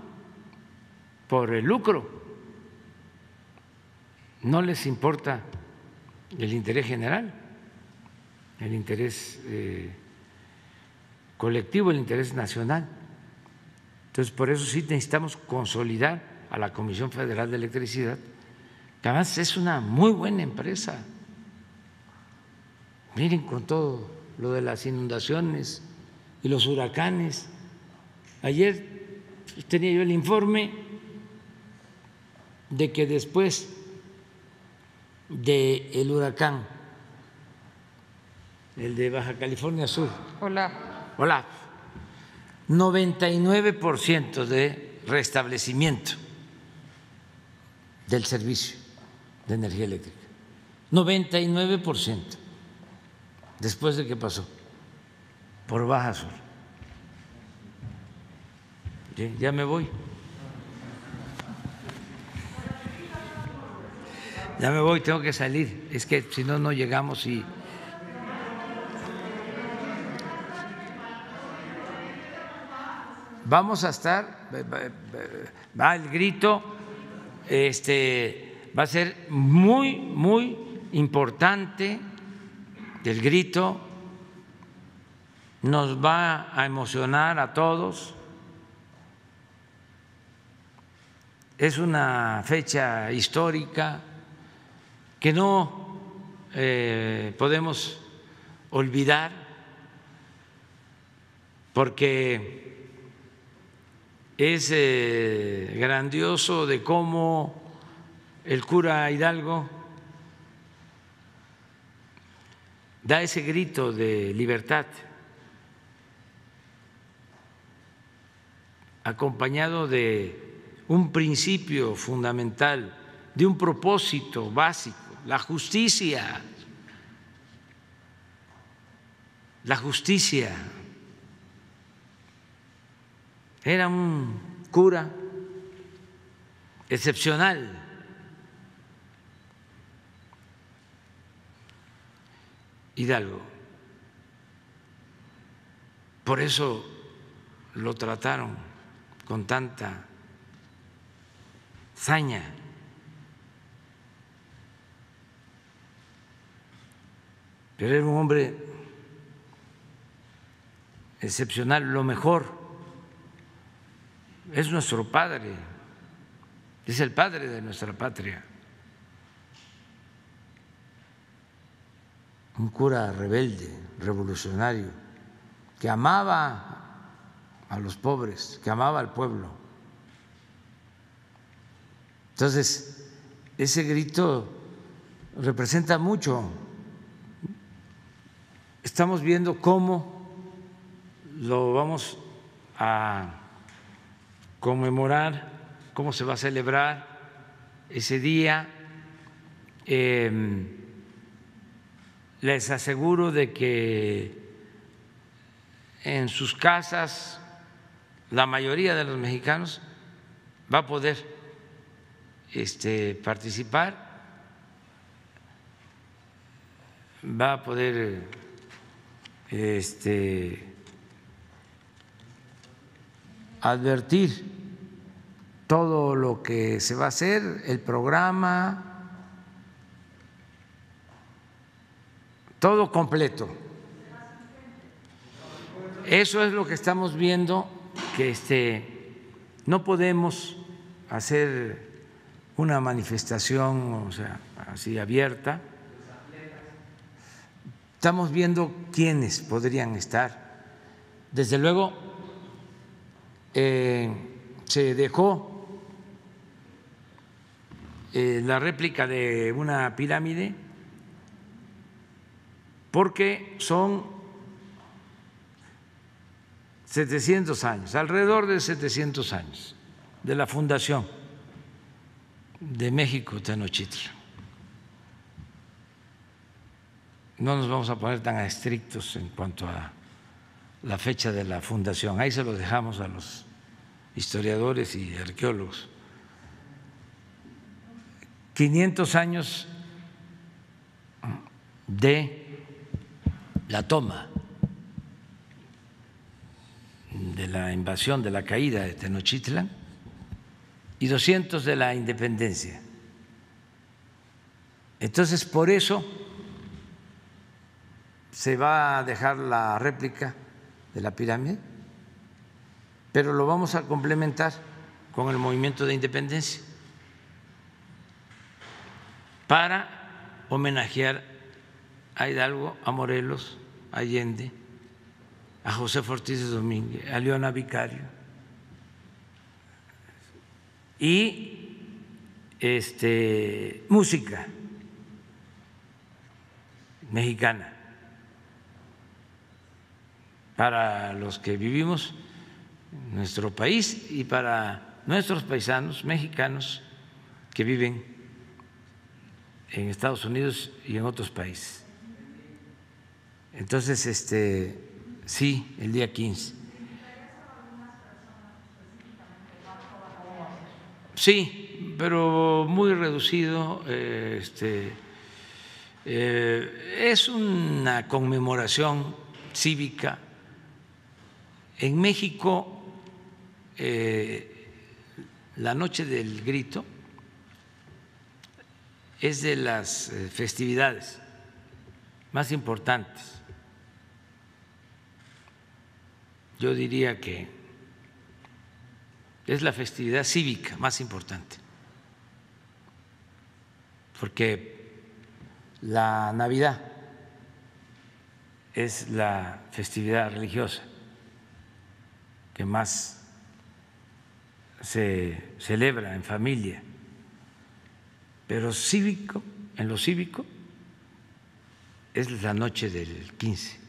por el lucro, no les importa el interés general, el interés colectivo, el interés nacional. Entonces, por eso sí necesitamos consolidar a la Comisión Federal de Electricidad, que además es una muy buena empresa. Miren, con todo lo de las inundaciones y los huracanes, ayer tenía yo el informe de que después del huracán, el de Baja California Sur, Olaf, 99% de restablecimiento del servicio de energía eléctrica, 99%, después de que pasó por Baja Sur. Ya me voy. Ya me voy, tengo que salir. Es que si no, no llegamos y… Vamos a estar, va el grito, va a ser muy, muy importante el grito, nos va a emocionar a todos. Es una fecha histórica que no podemos olvidar, porque es grandioso de cómo el cura Hidalgo da ese grito de libertad, acompañado de un principio fundamental, de un propósito básico, la justicia. La justicia. Era un cura excepcional. Hidalgo. Por eso lo trataron con tanta saña. Pero era un hombre excepcional, lo mejor. Es nuestro padre, es el padre de nuestra patria. Un cura rebelde, revolucionario, que amaba a los pobres, que amaba al pueblo. Entonces, ese grito representa mucho. Estamos viendo cómo lo vamos a conmemorar, cómo se va a celebrar ese día. Les aseguro de que en sus casas la mayoría de los mexicanos va a poder participar, va a poder advertir todo lo que se va a hacer, el programa, todo completo. eso es lo que estamos viendo, que no podemos hacer una manifestación, o sea, así abierta. Estamos viendo quiénes podrían estar. Desde luego, se dejó la réplica de una pirámide porque son 700 años, alrededor de 700 años de la fundación de México Tenochtitlan. No nos vamos a poner tan estrictos en cuanto a la fecha de la fundación, ahí se lo dejamos a los historiadores y arqueólogos. 500 años de la toma, de la invasión, de la caída de Tenochtitlan, y 200 de la independencia. Entonces, por eso se va a dejar la réplica de la pirámide, pero lo vamos a complementar con el movimiento de independencia para homenajear a Hidalgo, a Morelos, a Allende, a José Ortiz de Domínguez, a Leona Vicario y música mexicana para los que vivimos en nuestro país y para nuestros paisanos mexicanos que viven en Estados Unidos y en otros países. Entonces, sí, el día 15. Sí, pero muy reducido. Es una conmemoración cívica. En México, la Noche del Grito es de las festividades más importantes. Yo diría que es la festividad cívica más importante, porque la Navidad es la festividad religiosa que más se celebra en familia, pero cívico, en lo cívico, es la noche del 15,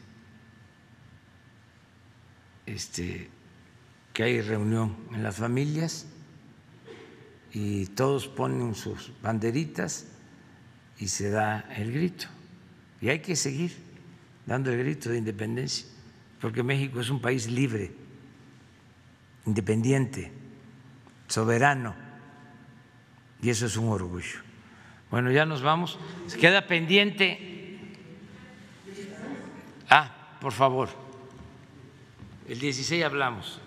que hay reunión en las familias y todos ponen sus banderitas y se da el grito. Y hay que seguir dando el grito de independencia, porque México es un país libre, independiente, soberano, y eso es un orgullo. Bueno, ya nos vamos. Se queda pendiente. Por favor, el 16 hablamos.